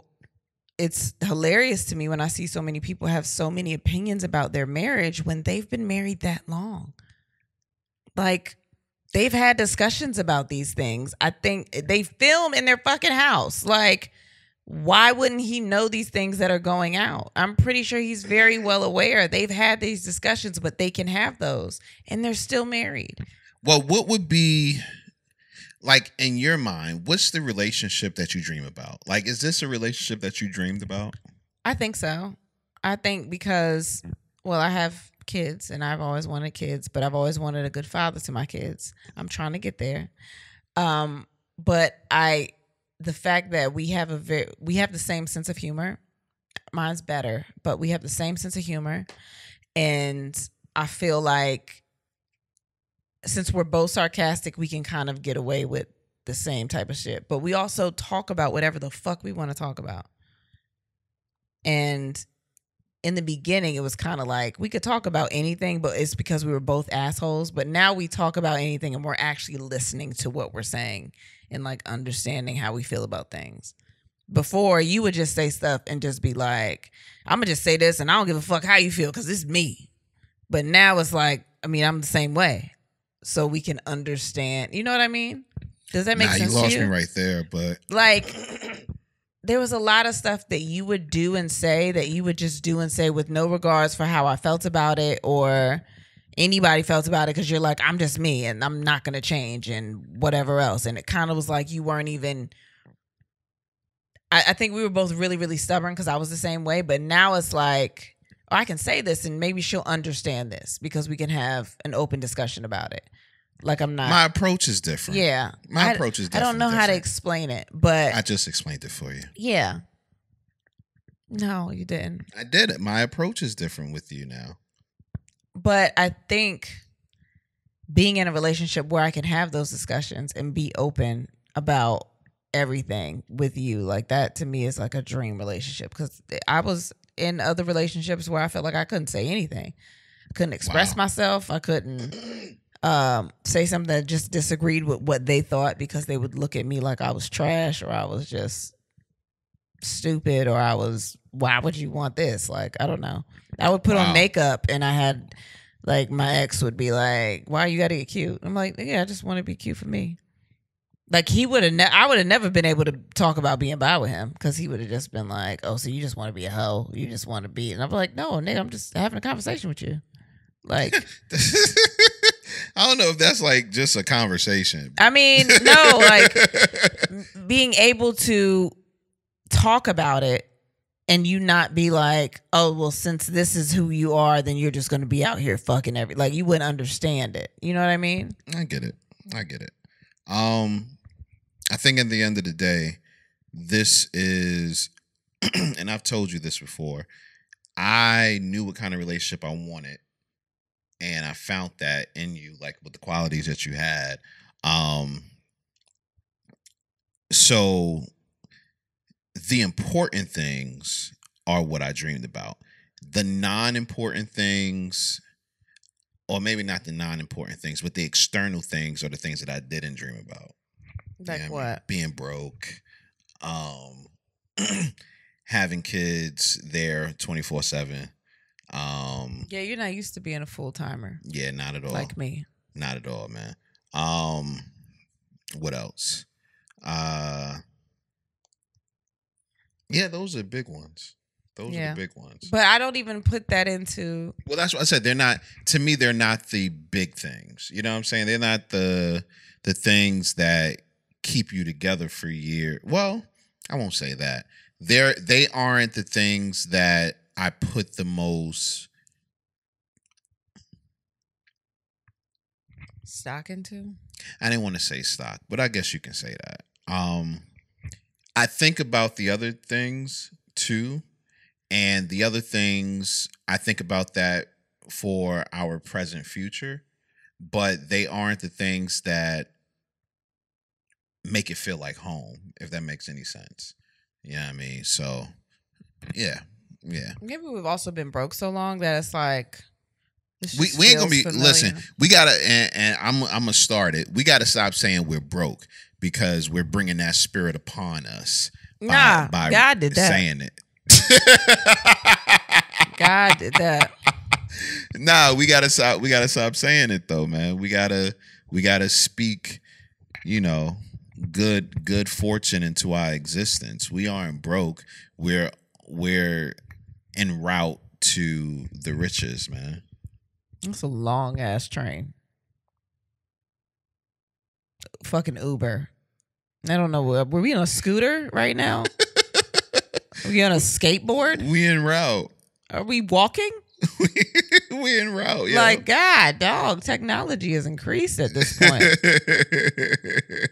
Speaker 2: it's hilarious to me when I see so many people have so many opinions about their marriage when they've been married that long. Like, they've had discussions about these things. I think they film in their fucking house. Like, why wouldn't he know these things that are going out? I'm pretty sure he's very well aware. They've had these discussions, but they can have those, and they're still married.
Speaker 1: Well, what would be, like, in your mind, what's the relationship that you dream about? Like, is this a relationship that you dreamed about?
Speaker 2: I think so. I think because, well, I have kids, and I've always wanted kids, but I've always wanted a good father to my kids. I'm trying to get there. But the fact that we have the same sense of humor. Mine's better, but we have the same sense of humor, and I feel like since we're both sarcastic, we can kind of get away with the same type of shit. But we also talk about whatever the fuck we want to talk about. And in the beginning, it was kind of like we could talk about anything, but it's because we were both assholes. But now we talk about anything, and we're actually listening to what we're saying and like understanding how we feel about things. Before, you would just say stuff and just be like, I'm going to just say this and I don't give a fuck how you feel because it's me. But now it's like, I mean, I'm the same way. So we can understand. You know what I mean? Does that make sense to you?
Speaker 1: You lost me right there, but.
Speaker 2: Like, there was a lot of stuff that you would do and say that you would just do and say with no regards for how I felt about it or anybody felt about it, because you're like, I'm just me and I'm not going to change and whatever else. And it kind of was like you weren't even, I think we were both really, really stubborn because I was the same way. But now it's like, oh, I can say this and maybe she'll understand this because we can have an open discussion about it. Like, I'm not.
Speaker 1: My approach is different.
Speaker 2: Yeah.
Speaker 1: My approach is different.
Speaker 2: I don't know how to explain it, but.
Speaker 1: I just explained it for you.
Speaker 2: Yeah. No, you didn't.
Speaker 1: I did it. My approach is different with you now.
Speaker 2: But I think being in a relationship where I can have those discussions and be open about everything with you, like that to me is like a dream relationship. Because I was in other relationships where I felt like I couldn't say anything. I couldn't express myself. I couldn't say something that just disagreed with what they thought because they would look at me like I was trash or I was just stupid or I was, why would you want this? Like, I don't know. I would put on makeup and I had, like, my ex would be like, why you gotta get cute? I'm like, yeah, I just want to be cute for me. Like, he would have, I would have never been able to talk about being bi with him because he would have just been like, oh, so you just want to be a hoe? You just want to be, and I'm like, no, nigga, I'm just having a conversation with you. Like,
Speaker 1: I don't know if that's like just a conversation.
Speaker 2: I mean, no, like being able to talk about it and you not be like, oh, well, since this is who you are, then you're just going to be out here fucking like, you wouldn't understand it. You know what I mean?
Speaker 1: I get it. I think at the end of the day, this is, and I've told you this before, I knew what kind of relationship I wanted. And I found that in you, like with the qualities that you had. So the important things are what I dreamed about. The non-important things, or maybe not the non-important things, but the external things are the things that I didn't dream about.
Speaker 2: Like, you know what? I mean?
Speaker 1: Being broke, having kids there 24/7.
Speaker 2: Yeah, you're not used to being a full timer.
Speaker 1: Yeah, not at all.
Speaker 2: Like me.
Speaker 1: Not at all, man. What else? Yeah, those are big ones. Those are the big ones.
Speaker 2: But I don't even put that into.
Speaker 1: Well, that's what I said. They're not, to me, they're not the big things. You know what I'm saying? They're not the things that keep you together for years. Well, I won't say that. They aren't the things that I put the most
Speaker 2: stock into.
Speaker 1: I didn't want to say stock, but I guess you can say that. I think about the other things too. And the other things, I think about that for our present future, but they aren't the things that make it feel like home, if that makes any sense. You know what I mean? So, yeah.
Speaker 2: Maybe we've also been broke so long that it's like,
Speaker 1: we ain't gonna be familiar. Listen, we gotta, and I'm gonna start it. We gotta stop saying we're broke because we're bringing that spirit upon us. By
Speaker 2: God did that.
Speaker 1: Saying it.
Speaker 2: God did that.
Speaker 1: Nah, we gotta stop saying it though, man. We gotta speak, good fortune into our existence. We aren't broke. We're en route to the riches, man.
Speaker 2: It's a long ass train. Fucking Uber. I don't know. Were we on a scooter right now? Are we on a skateboard?
Speaker 1: We en route.
Speaker 2: Are we walking?
Speaker 1: We en route. Yeah.
Speaker 2: Like, God, dog, technology has increased at this point.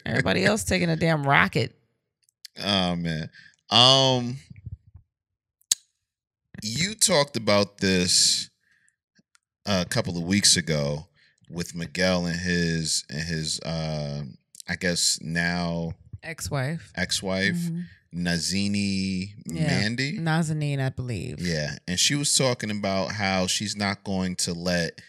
Speaker 2: Everybody else taking a damn rocket.
Speaker 1: Oh man. You talked about this a couple of weeks ago with Miguel and his I guess now
Speaker 2: ex-wife
Speaker 1: Nazini Mandy.
Speaker 2: Nazanin, I believe.
Speaker 1: Yeah, and she was talking about how she's not going to let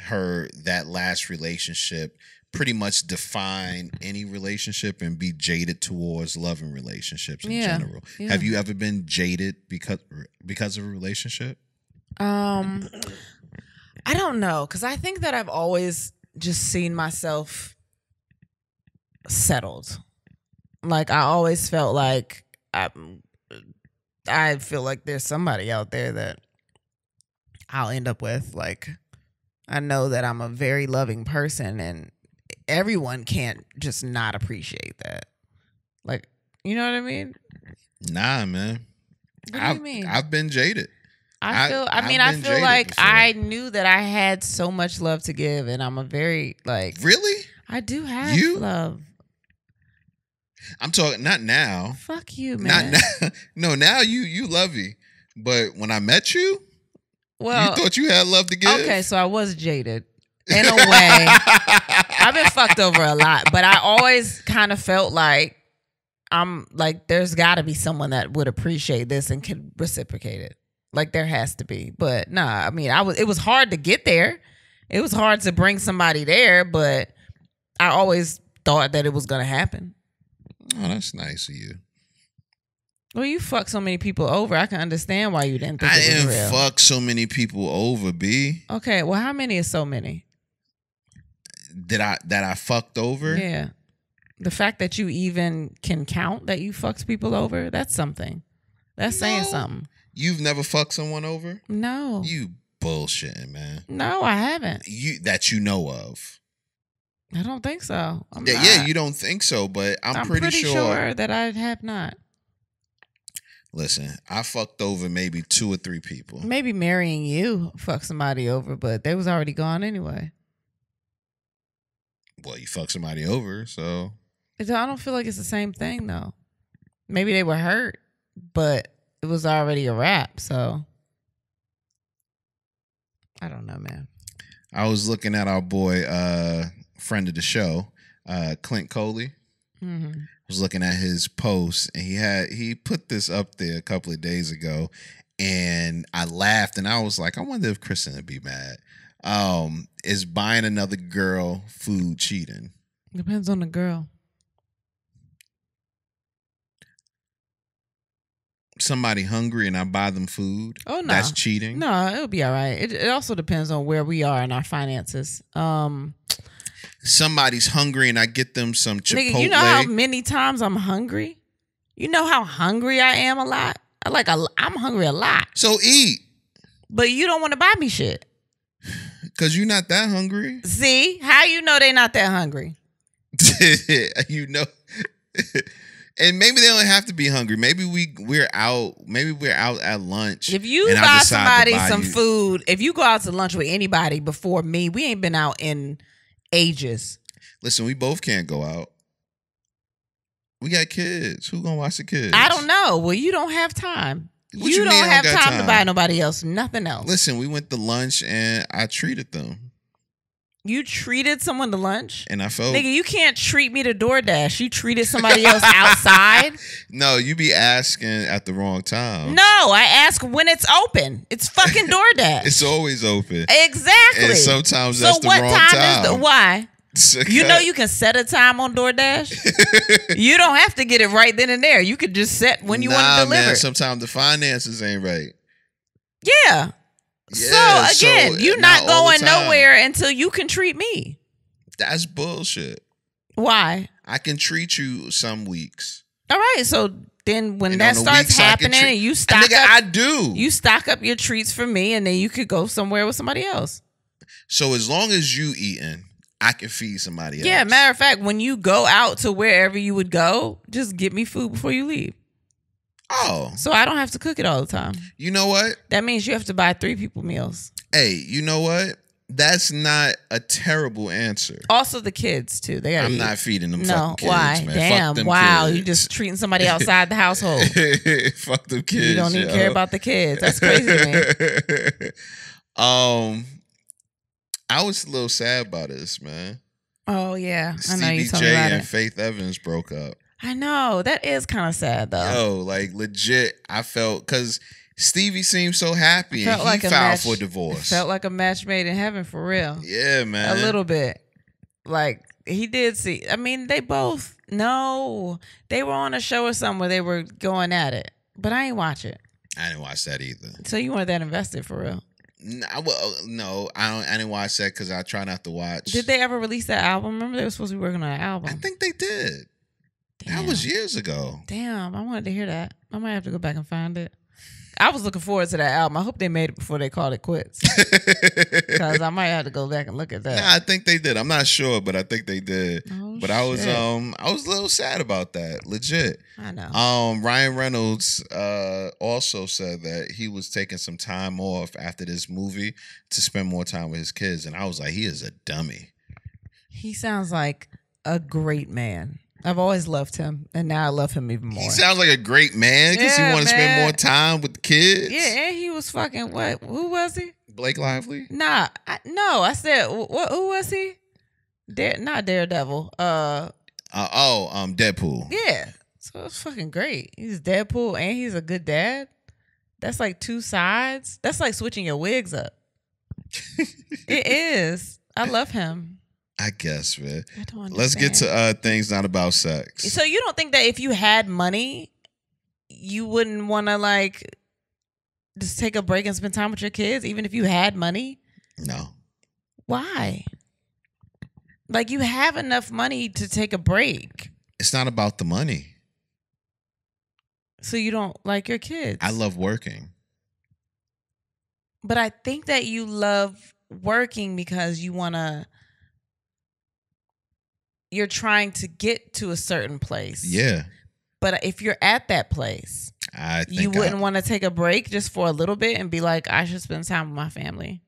Speaker 1: that last relationship pretty much define any relationship and be jaded towards loving relationships in general. Yeah. Have you ever been jaded because of a relationship?
Speaker 2: I don't know, because I think that I've always just seen myself settled. Like, I always felt like I feel like there's somebody out there that I'll end up with. Like, I know that I'm a very loving person, and everyone can't just not appreciate that. Like, you know what I mean?
Speaker 1: Nah, man.
Speaker 2: What do you mean?
Speaker 1: I've been jaded.
Speaker 2: I feel like before. I knew that I had so much love to give, and I'm a very, like...
Speaker 1: Really?
Speaker 2: I do have love.
Speaker 1: I'm talking, not now.
Speaker 2: Fuck you, man.
Speaker 1: Not now. No, now you lovey. But when I met you, you thought you had love to give?
Speaker 2: Okay, so I was jaded. In a way. I've been fucked over a lot, but I always kind of felt like I'm like, there's got to be someone that would appreciate this and could reciprocate it. Like, there has to be. But nah, I mean, it was hard to get there. It was hard to bring somebody there, but I always thought that it was going to happen.
Speaker 1: Oh, that's nice of you.
Speaker 2: Well, you fucked so many people over. I can understand why you didn't think it was real.
Speaker 1: I didn't fuck so many people over, B.
Speaker 2: Okay, well, how many is so many?
Speaker 1: That I fucked over?
Speaker 2: Yeah. The fact that you even can count that you fucked people over, that's something. That's saying something.
Speaker 1: You've never fucked someone over?
Speaker 2: No.
Speaker 1: You bullshitting, man.
Speaker 2: No, I haven't.
Speaker 1: That you know of.
Speaker 2: I don't think so.
Speaker 1: Yeah, you don't think so, but I'm pretty
Speaker 2: sure that I have not.
Speaker 1: Listen, I fucked over maybe 2 or 3 people.
Speaker 2: Maybe marrying you fucked somebody over, but they was already gone anyway.
Speaker 1: Well, you fucked somebody over, so.
Speaker 2: I don't feel like it's the same thing, though. Maybe they were hurt, but it was already a wrap, so. I don't know, man.
Speaker 1: I was looking at our boy, friend of the show, Clint Coley.
Speaker 2: Mm-hmm.
Speaker 1: I was looking at his post, and he put this up there a couple of days ago, and I laughed, and I was like, I wonder if Kristen would be mad. Is buying another girl food cheating?
Speaker 2: Depends on the girl.
Speaker 1: Somebody hungry and I buy them food.
Speaker 2: Oh no,
Speaker 1: that's cheating.
Speaker 2: No, it'll be all right. It also depends on where we are in our finances.
Speaker 1: Somebody's hungry and I get them some Chipotle.
Speaker 2: Nigga, you know how many times I'm hungry? You know how hungry I am a lot? I'm hungry a lot.
Speaker 1: So eat.
Speaker 2: But you don't want to buy me shit.
Speaker 1: Because you're not that hungry.
Speaker 2: See? How you know they not that hungry?
Speaker 1: You know. And maybe they don't have to be hungry. Maybe we're out. Maybe we're out at lunch.
Speaker 2: If you buy somebody some food, if you go out to lunch with anybody before me, we ain't been out in ages.
Speaker 1: Listen, we both can't go out. We got kids. Who gonna watch the kids?
Speaker 2: I don't know. Well, you don't have time. You don't have time to buy nobody else nothing else.
Speaker 1: Listen, we went to lunch and I treated them.
Speaker 2: You treated someone to lunch?
Speaker 1: And I felt...
Speaker 2: Nigga, you can't treat me to DoorDash. You treated somebody else outside?
Speaker 1: No, you be asking at the wrong time.
Speaker 2: No, I ask when it's open. It's fucking DoorDash.
Speaker 1: It's always open.
Speaker 2: Exactly.
Speaker 1: And sometimes that's the wrong time.
Speaker 2: So why? You know you can set a time on DoorDash? You don't have to get it right then and there. You could just set when you want to deliver.
Speaker 1: Man, sometimes the finances ain't right.
Speaker 2: Yeah. So again, you're not going nowhere until you can treat me.
Speaker 1: That's bullshit.
Speaker 2: Why?
Speaker 1: I can treat you some weeks.
Speaker 2: All right, so then when
Speaker 1: And
Speaker 2: that
Speaker 1: on the
Speaker 2: starts
Speaker 1: weeks I can
Speaker 2: happening,
Speaker 1: treat-
Speaker 2: and you stock
Speaker 1: Nigga,
Speaker 2: up,
Speaker 1: I do.
Speaker 2: you stock up your treats for me, and then you could go somewhere with somebody else.
Speaker 1: So as long as you eating, I can feed somebody else.
Speaker 2: Yeah, matter of fact, when you go out to wherever you would go, just get me food before you leave.
Speaker 1: Oh,
Speaker 2: So I don't have to cook it all the time.
Speaker 1: you know what?
Speaker 2: That means you have to buy 3 people meals.
Speaker 1: Hey, you know what? That's not a terrible answer.
Speaker 2: Also the kids too. They gotta
Speaker 1: I'm
Speaker 2: eat.
Speaker 1: not feeding them
Speaker 2: No,
Speaker 1: fucking kids,
Speaker 2: why?
Speaker 1: man.
Speaker 2: Damn,
Speaker 1: Fuck them
Speaker 2: wow.
Speaker 1: kids.
Speaker 2: You just treating somebody outside the household.
Speaker 1: Fuck them kids.
Speaker 2: You don't even
Speaker 1: yo.
Speaker 2: care about the kids. That's crazy to me.
Speaker 1: I was a little sad about this, man.
Speaker 2: Oh yeah, I know you
Speaker 1: Stevie
Speaker 2: told me
Speaker 1: J
Speaker 2: about
Speaker 1: and
Speaker 2: it.
Speaker 1: Faith Evans broke up.
Speaker 2: I know that is kind of sad though.
Speaker 1: Yo, like legit, I felt because Stevie seemed so happy and
Speaker 2: Felt
Speaker 1: he
Speaker 2: like a
Speaker 1: filed
Speaker 2: match-
Speaker 1: for divorce.
Speaker 2: Felt like a match made in heaven for real.
Speaker 1: Yeah, man.
Speaker 2: A little bit. Like he did see. I mean, they both. No, they were on a show or something where they were going at it, but I ain't watch it.
Speaker 1: I didn't watch that either.
Speaker 2: So you weren't that invested for real.
Speaker 1: No, I didn't watch that because I try not to watch.
Speaker 2: Did they ever release that album? Remember they were supposed to be working on an album.
Speaker 1: I think they did.
Speaker 2: Damn.
Speaker 1: That was years ago.
Speaker 2: Damn, I wanted to hear that. I might have to go back and find it. I was looking forward to that album. I hope they made it before they called it quits. Because I might have to go back and look at that.
Speaker 1: Nah, I think they did. I'm not sure, but I think they did.
Speaker 2: Oh,
Speaker 1: but I was
Speaker 2: shit.
Speaker 1: I was a little sad about that. Legit.
Speaker 2: I know.
Speaker 1: Ryan Reynolds also said that he was taking some time off after this movie to spend more time with his kids, and I was like, he is a dummy.
Speaker 2: He sounds like a great man. I've always loved him, and now I love him even more.
Speaker 1: He sounds like a great man because he
Speaker 2: Yeah,
Speaker 1: want to spend
Speaker 2: man.
Speaker 1: more time with the kids.
Speaker 2: Yeah, and he was fucking what? Who was he?
Speaker 1: Blake Lively.
Speaker 2: Nah, I said what? Who was he? Not Daredevil.
Speaker 1: Deadpool.
Speaker 2: Yeah. So it's fucking great. He's Deadpool and he's a good dad. That's like 2 sides. That's like switching your wigs up. It is. I love him.
Speaker 1: I guess, man.
Speaker 2: I don't understand.
Speaker 1: Let's get to things not about sex.
Speaker 2: So you don't think that if you had money, you wouldn't want to like just take a break and spend time with your kids, even if you had money?
Speaker 1: No.
Speaker 2: Why? Like you have enough money to take a break.
Speaker 1: It's not about the money.
Speaker 2: So you don't like your kids.
Speaker 1: I love working.
Speaker 2: But I think that you love working because you're trying to get to a certain place.
Speaker 1: Yeah.
Speaker 2: But if you're at that place,
Speaker 1: I think
Speaker 2: you wouldn't want to take a break just for a little bit and be like, I should spend time with my family.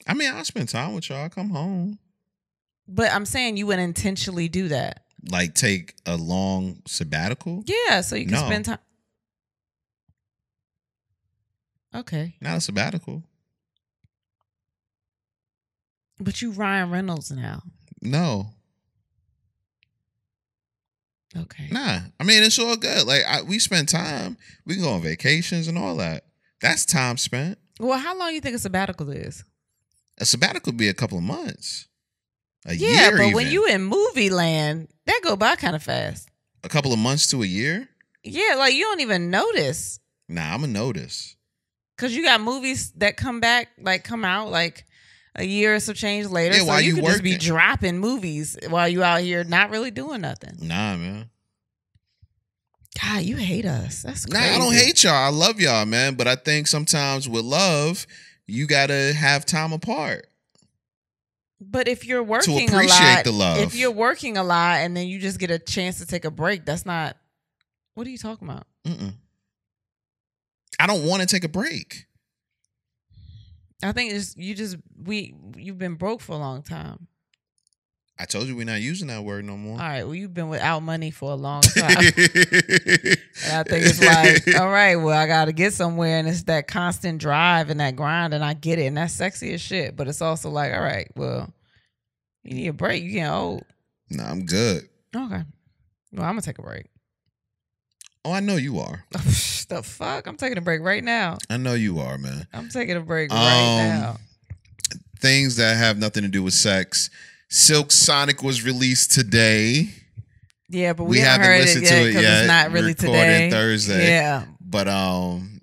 Speaker 1: I mean, I'll spend time with y'all. I come home.
Speaker 2: But I'm saying you would intentionally do that.
Speaker 1: Like take a long sabbatical?
Speaker 2: Yeah, so you can
Speaker 1: No.
Speaker 2: spend time. Okay.
Speaker 1: Not a sabbatical.
Speaker 2: But you Ryan Reynolds now.
Speaker 1: No.
Speaker 2: Okay.
Speaker 1: Nah. I mean, it's all good. Like we spend time. We can go on vacations and all that. That's time spent.
Speaker 2: Well, how long you think a sabbatical is?
Speaker 1: A sabbatical would be a couple of months. A
Speaker 2: Yeah,
Speaker 1: year
Speaker 2: but
Speaker 1: even.
Speaker 2: when you in movie land, that go by kind of fast.
Speaker 1: A couple of months to a year?
Speaker 2: Yeah, like you don't even notice.
Speaker 1: Nah, I'm going to notice.
Speaker 2: Cause you got movies that come out like a year or some change later.
Speaker 1: Yeah,
Speaker 2: so
Speaker 1: while
Speaker 2: you
Speaker 1: you
Speaker 2: could just be
Speaker 1: working.
Speaker 2: dropping movies while you out here not really doing nothing.
Speaker 1: Nah, man.
Speaker 2: God, you hate us. That's
Speaker 1: Nah,
Speaker 2: crazy.
Speaker 1: I don't hate y'all. I love y'all, man. But I think sometimes with love, you got to have time apart.
Speaker 2: But if you're working
Speaker 1: appreciate
Speaker 2: a lot,
Speaker 1: the love.
Speaker 2: if you're working a lot and then you just get a chance to take a break, that's not. What are you talking about?
Speaker 1: Mm-mm. I don't want to take a break.
Speaker 2: I think it's you've been broke for a long time.
Speaker 1: I told you we're not using that word no more.
Speaker 2: All right, well you've been without money for a long time. And I think it's like, all right, well, I got to get somewhere. And it's that constant drive and that grind. And I get it. And that's sexy as shit. But it's also like, all right, well, you need a break. You getting old.
Speaker 1: Nah, I'm good.
Speaker 2: Okay. Well, I'm going to take a break.
Speaker 1: Oh, I know you are.
Speaker 2: The fuck? I'm taking a break right now.
Speaker 1: I know you are, man.
Speaker 2: I'm taking a break right now.
Speaker 1: Things that have nothing to do with sex. Silk Sonic was released today.
Speaker 2: Yeah, but we haven't heard
Speaker 1: listened
Speaker 2: it yet
Speaker 1: to it
Speaker 2: because
Speaker 1: yet.
Speaker 2: it's not really
Speaker 1: Recording
Speaker 2: today.
Speaker 1: Thursday.
Speaker 2: Yeah.
Speaker 1: But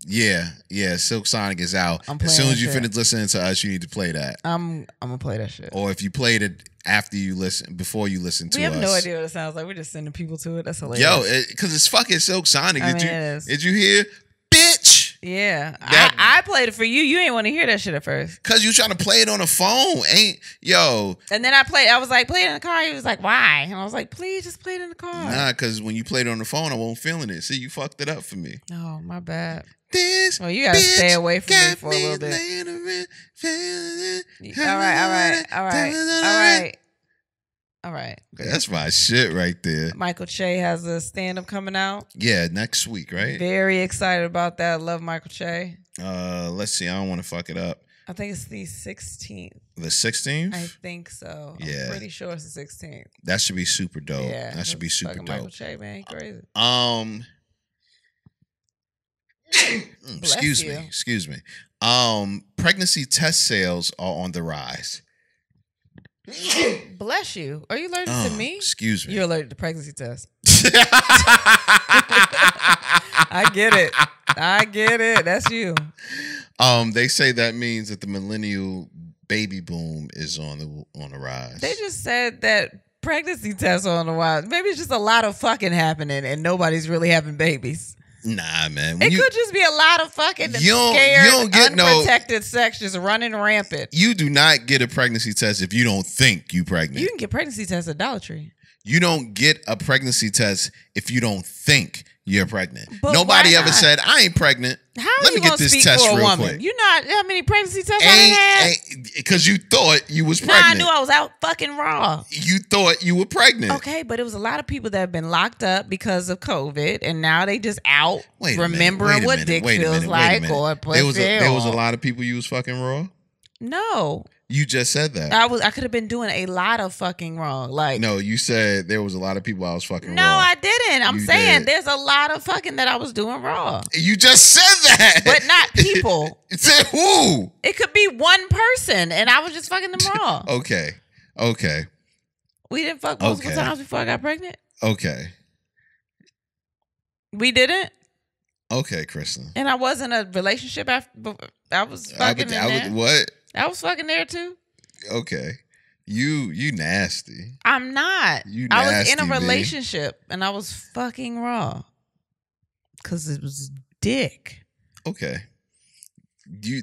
Speaker 1: Yeah, Silk Sonic is out.
Speaker 2: I'm
Speaker 1: As soon
Speaker 2: playing
Speaker 1: as you
Speaker 2: that
Speaker 1: finish listening to us, you need to play that.
Speaker 2: I'm gonna play that shit.
Speaker 1: Or if you played it after you listen, before you listen to us.
Speaker 2: We have no idea what it sounds like. We're just sending people to it. That's hilarious.
Speaker 1: Yo, because it's fucking Silk Sonic.
Speaker 2: I mean, it is.
Speaker 1: Did you hear? Bitch!
Speaker 2: Yeah. I played it for you. You ain't want to hear that shit at first.
Speaker 1: Because you trying to play it on a phone.
Speaker 2: And then I was like, play it in the car. He was like, why? And I was like, please just play it in the car.
Speaker 1: Nah, because when you played it on the phone, I wasn't feeling it. See, you fucked it up for me.
Speaker 2: Oh, my bad.
Speaker 1: This
Speaker 2: well, you gotta stay away from me for a little bit. All right.
Speaker 1: That's my shit right there.
Speaker 2: Michael Che has a stand-up coming out.
Speaker 1: Yeah, next week, right?
Speaker 2: Very excited about that. Love Michael Che.
Speaker 1: Let's see. I don't want to fuck it up.
Speaker 2: I think it's the 16th.
Speaker 1: The 16th?
Speaker 2: I think so.
Speaker 1: Yeah.
Speaker 2: I'm pretty sure it's the 16th.
Speaker 1: That should be super dope.
Speaker 2: Yeah.
Speaker 1: That should be super dope.
Speaker 2: Michael Che, man, crazy.
Speaker 1: Excuse me. Pregnancy test sales are on the rise.
Speaker 2: Bless you. Are you allergic to me?
Speaker 1: Excuse me.
Speaker 2: You're allergic to pregnancy tests. I get it. That's you.
Speaker 1: They say that means that the millennial baby boom is on the rise.
Speaker 2: They just said that pregnancy tests are on the rise. Maybe it's just a lot of fucking happening and nobody's really having babies.
Speaker 1: Nah, man.
Speaker 2: It could just be a lot of fucking scared, unprotected sex just running rampant.
Speaker 1: You do not get a pregnancy test if you don't think you pregnant.
Speaker 2: You can get pregnancy tests at Dollar Tree.
Speaker 1: You don't get a pregnancy test if you don't think you're pregnant.
Speaker 2: But
Speaker 1: nobody ever said, I ain't pregnant.
Speaker 2: How
Speaker 1: Let me get this test real quick.
Speaker 2: You know how many pregnancy tests I had?
Speaker 1: Because you thought you was pregnant.
Speaker 2: I knew I was out fucking raw.
Speaker 1: You thought you were pregnant.
Speaker 2: Okay, but it was a lot of people that have been locked up because of COVID, and now they just out remembering what dick feels like or pussy.
Speaker 1: There was a lot of people you was fucking raw?
Speaker 2: No.
Speaker 1: You just said that.
Speaker 2: I could have been doing a lot of fucking wrong. Like,
Speaker 1: no, you said there was a lot of people I was fucking
Speaker 2: no,
Speaker 1: raw.
Speaker 2: I didn't. I'm saying
Speaker 1: did.
Speaker 2: There's a lot of fucking that I was doing wrong.
Speaker 1: You just said that.
Speaker 2: But not people.
Speaker 1: Said who?
Speaker 2: It could be one person and I was just fucking them raw.
Speaker 1: Okay.
Speaker 2: We didn't fuck multiple times before I got pregnant?
Speaker 1: Okay.
Speaker 2: We didn't?
Speaker 1: Okay, Kristen.
Speaker 2: And I was in a relationship after I was fucking
Speaker 1: what?
Speaker 2: I was fucking there too.
Speaker 1: Okay. You nasty.
Speaker 2: I'm not.
Speaker 1: You
Speaker 2: nasty,
Speaker 1: I was
Speaker 2: in a relationship and I was fucking raw. Cause it was dick.
Speaker 1: Okay.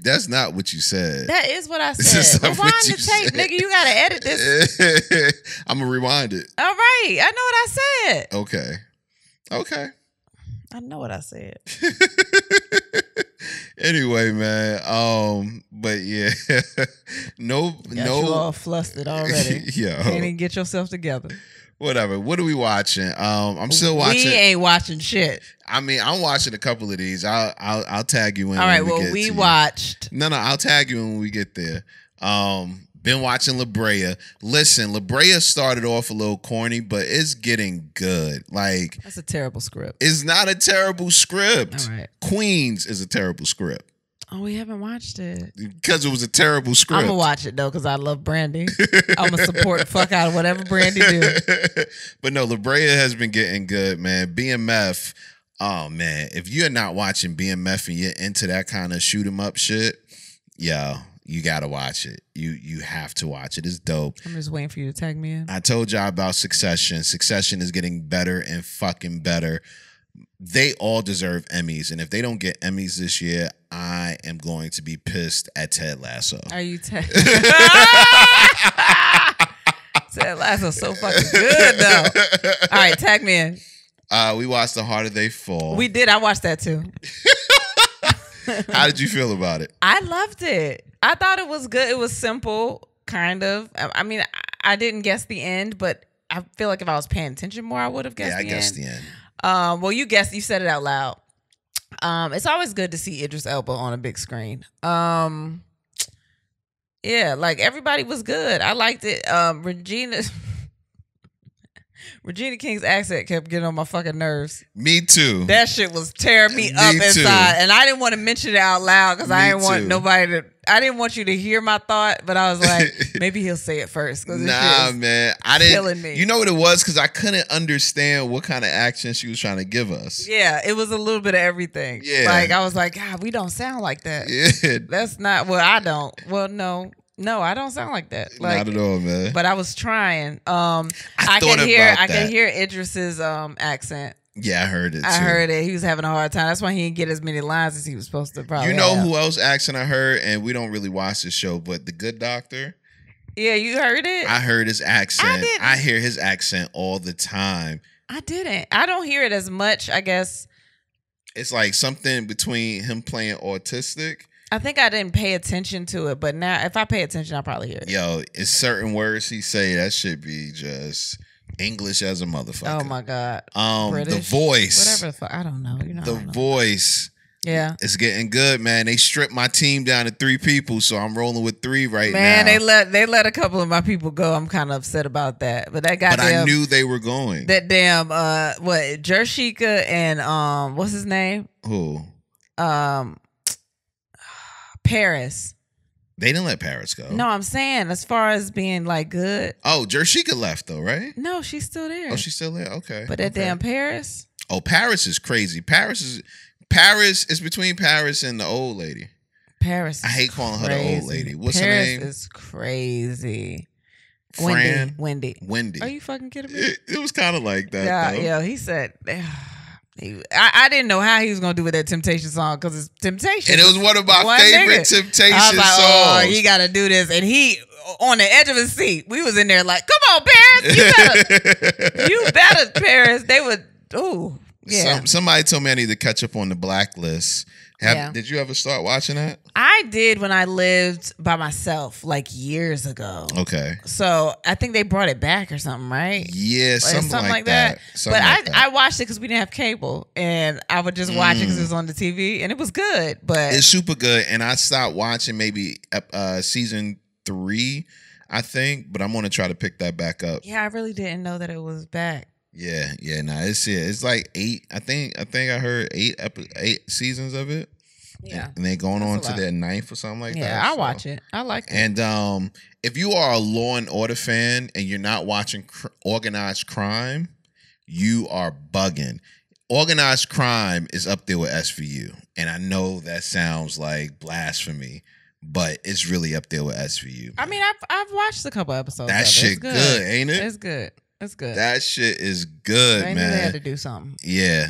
Speaker 1: That's not what you said.
Speaker 2: That is what I said. Rewind the tape, nigga. You gotta edit this.
Speaker 1: I'm gonna rewind it.
Speaker 2: All right. I know what I said.
Speaker 1: Okay.
Speaker 2: I know what I said.
Speaker 1: Anyway, man. But yeah, no.
Speaker 2: You all flustered already.
Speaker 1: Yeah.
Speaker 2: Can't even get yourself together.
Speaker 1: Whatever. What are we watching? I'm still watching.
Speaker 2: We ain't watching shit.
Speaker 1: I mean, I'm watching a couple of these. I'll tag you in.
Speaker 2: All right. Well, we watched.
Speaker 1: No. I'll tag you when we get there. Been watching La Brea. Listen, La Brea started off a little corny, but it's getting good. Like,
Speaker 2: that's a terrible script.
Speaker 1: It's not a terrible script.
Speaker 2: All right.
Speaker 1: Queens is a terrible script.
Speaker 2: Oh, we haven't watched it.
Speaker 1: Because it was a terrible script.
Speaker 2: I'm going to watch it, though, because I love Brandy. I'm going to support the fuck out of whatever Brandy do.
Speaker 1: But no, La Brea has been getting good, man. BMF, oh, man. If you're not watching BMF and you're into that kind of shoot 'em up shit, yo, you got to watch it. You have to watch it. It's dope.
Speaker 2: I'm just waiting for you to tag me in.
Speaker 1: I told y'all about Succession. Succession is getting better and fucking better. They all deserve Emmys, and if they don't get Emmys this year, I am going to be pissed at Ted Lasso.
Speaker 2: Are you Ted Lasso's so fucking good, though. All right, tag me in.
Speaker 1: We watched The Harder They Fall.
Speaker 2: We did. I watched that too.
Speaker 1: How did you feel about it?
Speaker 2: I loved it. I thought it was good. It was simple, kind of. I mean, I didn't guess the end, but I feel like if I was paying attention more, I would have guessed the end.
Speaker 1: Yeah, I guessed the end.
Speaker 2: Well, you guessed. You said it out loud. It's always good to see Idris Elba on a big screen. Yeah, like everybody was good. I liked it. Regina Regina King's accent kept getting on my fucking nerves.
Speaker 1: Me too.
Speaker 2: That shit was tearing me up inside. And I didn't want to mention it out loud because I didn't want nobody to. I didn't want you to hear my thought, but I was like, maybe he'll say it first.
Speaker 1: Nah, man. I didn't.
Speaker 2: Killing me.
Speaker 1: You know what it was? Because I couldn't understand what kind of accent she was trying to give us.
Speaker 2: Yeah, it was a little bit of everything.
Speaker 1: Yeah.
Speaker 2: Like, I was like, God, we don't sound like that.
Speaker 1: Yeah.
Speaker 2: That's not, well, I don't. Well, no. No, I don't sound like that. Like,
Speaker 1: not at all, man.
Speaker 2: But I was trying. I could hear Idris's accent.
Speaker 1: Yeah, I heard it too.
Speaker 2: I heard it. He was having a hard time. That's why he didn't get as many lines as he was supposed to probably
Speaker 1: You know
Speaker 2: have.
Speaker 1: who else accent I heard? And we don't really watch this show, but The Good Doctor.
Speaker 2: Yeah, you heard it?
Speaker 1: I heard his accent.
Speaker 2: didn't.
Speaker 1: I hear his accent all the time.
Speaker 2: I didn't. I don't hear it as much, I guess.
Speaker 1: It's like something between him playing autistic.
Speaker 2: I think I didn't pay attention to it, but now if I pay attention, I'll probably hear it.
Speaker 1: Yo, it's certain words he say that should be just English as a motherfucker.
Speaker 2: Oh my God.
Speaker 1: The voice.
Speaker 2: Whatever the fuck. I don't know. You know.
Speaker 1: The voice.
Speaker 2: Yeah.
Speaker 1: It's getting good, man. They stripped my team down to 3 people, so I'm rolling with 3 right now.
Speaker 2: Man, they let a couple of my people go. I'm kind of upset about that. But that goddamn.
Speaker 1: But I knew they were going.
Speaker 2: That damn Jershika and what's his name?
Speaker 1: Who?
Speaker 2: Paris.
Speaker 1: They didn't let Paris go.
Speaker 2: No, I'm saying as far as being like good.
Speaker 1: Oh, Jershika left though, right?
Speaker 2: No, she's still there.
Speaker 1: Oh, she's still there. Okay.
Speaker 2: But that damn Paris.
Speaker 1: Oh, Paris is crazy. Paris is between Paris and the old lady.
Speaker 2: Paris.
Speaker 1: I hate calling her the old lady. What's
Speaker 2: Paris
Speaker 1: her name?
Speaker 2: Paris is crazy.
Speaker 1: Fran?
Speaker 2: Wendy.
Speaker 1: Wendy.
Speaker 2: Are you fucking kidding me?
Speaker 1: It was kind of like that.
Speaker 2: Yeah. He said. I didn't know how he was gonna do with that Temptation song because it's Temptation,
Speaker 1: and it was one of my favorite Temptation songs.
Speaker 2: Oh, he got to do this, and he on the edge of his seat. We was in there like, "Come on, Paris, you better, Paris." They would, ooh, yeah.
Speaker 1: Somebody told me I need to catch up on The Blacklist. Did you ever start watching that? I
Speaker 2: did when I lived by myself, like years ago.
Speaker 1: Okay.
Speaker 2: So I think they brought it back or something, right?
Speaker 1: Yeah, something like that.
Speaker 2: I watched it because we didn't have cable, and I would just watch it because it was on the TV, and it was good. But
Speaker 1: it's super good, and I stopped watching maybe season 3, I think, but I'm gonna try to pick that back up.
Speaker 2: Yeah, I really didn't know that it was back.
Speaker 1: Yeah, it's like 8. I think I heard 8 seasons of it.
Speaker 2: Yeah,
Speaker 1: and they're going on to their 9th or something like that.
Speaker 2: Yeah, I watch it. I like it.
Speaker 1: And if you are a Law and Order fan and you're not watching Organized Crime, you are bugging. Organized Crime is up there with SVU, and I know that sounds like blasphemy, but it's really up there with SVU.
Speaker 2: I mean, I've watched a couple episodes.
Speaker 1: That shit good, ain't it?
Speaker 2: It's good. It's good.
Speaker 1: That shit is good, man.
Speaker 2: They had to do something.
Speaker 1: Yeah.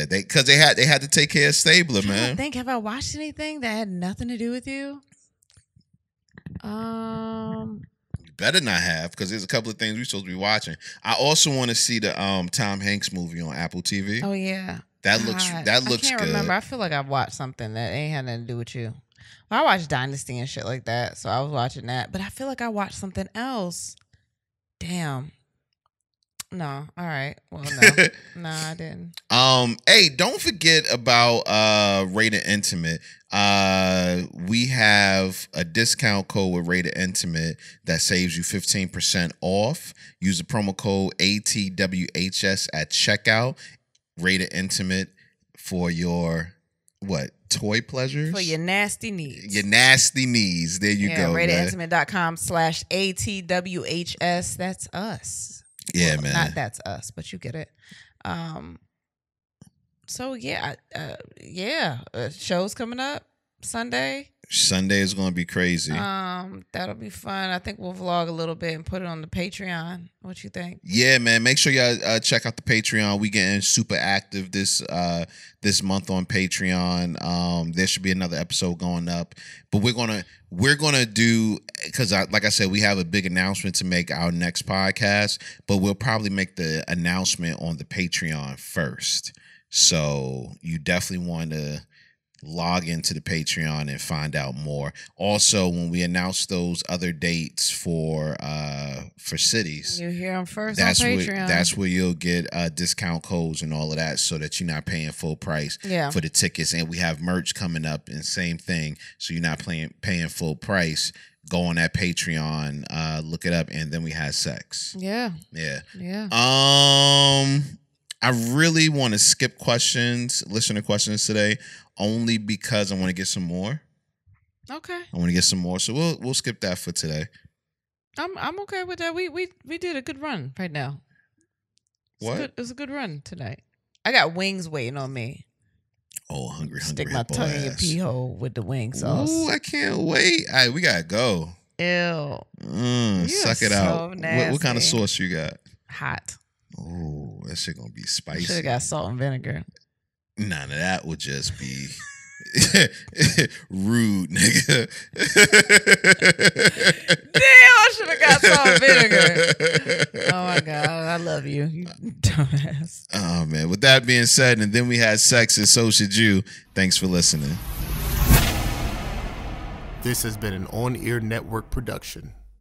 Speaker 1: Because they had to take care of Stabler, man.
Speaker 2: Have I watched anything that had nothing to do with you?
Speaker 1: You better not have, because there's a couple of things we're supposed to be watching. I also want to see the Tom Hanks movie on Apple TV.
Speaker 2: Oh yeah,
Speaker 1: that looks good. I can't
Speaker 2: remember. I feel like I've watched something that ain't had nothing to do with you. Well, I watched Dynasty and shit like that, so I was watching that. But I feel like I watched something else. Damn. No, all right. Well, no, no, I didn't.
Speaker 1: Hey, don't forget about Rated Intimate. We have a discount code with Rated Intimate that saves you 15% off. Use the promo code ATWHS at checkout. Rated Intimate for your toy pleasures?
Speaker 2: For your nasty needs.
Speaker 1: Your nasty needs. There you go.
Speaker 2: RatedIntimate.com/ATWHS. That's us.
Speaker 1: Yeah, man.
Speaker 2: Not that's us, but you get it. So yeah, show's coming up Sunday.
Speaker 1: Sunday is going to be crazy.
Speaker 2: That'll be fun. I think we'll vlog a little bit and put it on the Patreon. What you think?
Speaker 1: Yeah, man. Make sure y'all check out the Patreon. We getting super active this month on Patreon. There should be another episode going up, but we're gonna do, because like I said, we have a big announcement to make our next podcast, but we'll probably make the announcement on the Patreon first. So you definitely want to log into the Patreon and find out more. Also, when we announce those other dates for cities,
Speaker 2: you hear them first on Patreon.
Speaker 1: That's where you'll get discount codes and all of that, so that you're not paying full price for the tickets. And we have merch coming up, and same thing, so you're not paying full price go on that Patreon, look it up, and then we had sex.
Speaker 2: Yeah.
Speaker 1: Yeah.
Speaker 2: Yeah.
Speaker 1: I really want to skip listener questions today, only because I want to get some more.
Speaker 2: Okay.
Speaker 1: I want to get some more, so we'll skip that for today.
Speaker 2: I'm okay with that. We did a good run right now. It's a good run tonight. I got wings waiting on me.
Speaker 1: Oh, hungry.
Speaker 2: Stick my tongue in your pee hole with the wing sauce.
Speaker 1: Ooh, I can't wait. All right, we gotta go.
Speaker 2: Ew.
Speaker 1: Suck it out.
Speaker 2: Nasty.
Speaker 1: What kind of sauce you got?
Speaker 2: Hot.
Speaker 1: Oh, that shit gonna be spicy.
Speaker 2: Should have got salt and vinegar.
Speaker 1: None of that would just be rude, nigga.
Speaker 2: Damn, I should have got salt and vinegar. Oh my God, I love you, you dumbass.
Speaker 1: Oh man. With that being said, and then we had sex, and so should you. Thanks for listening.
Speaker 3: This has been an On Air Network production.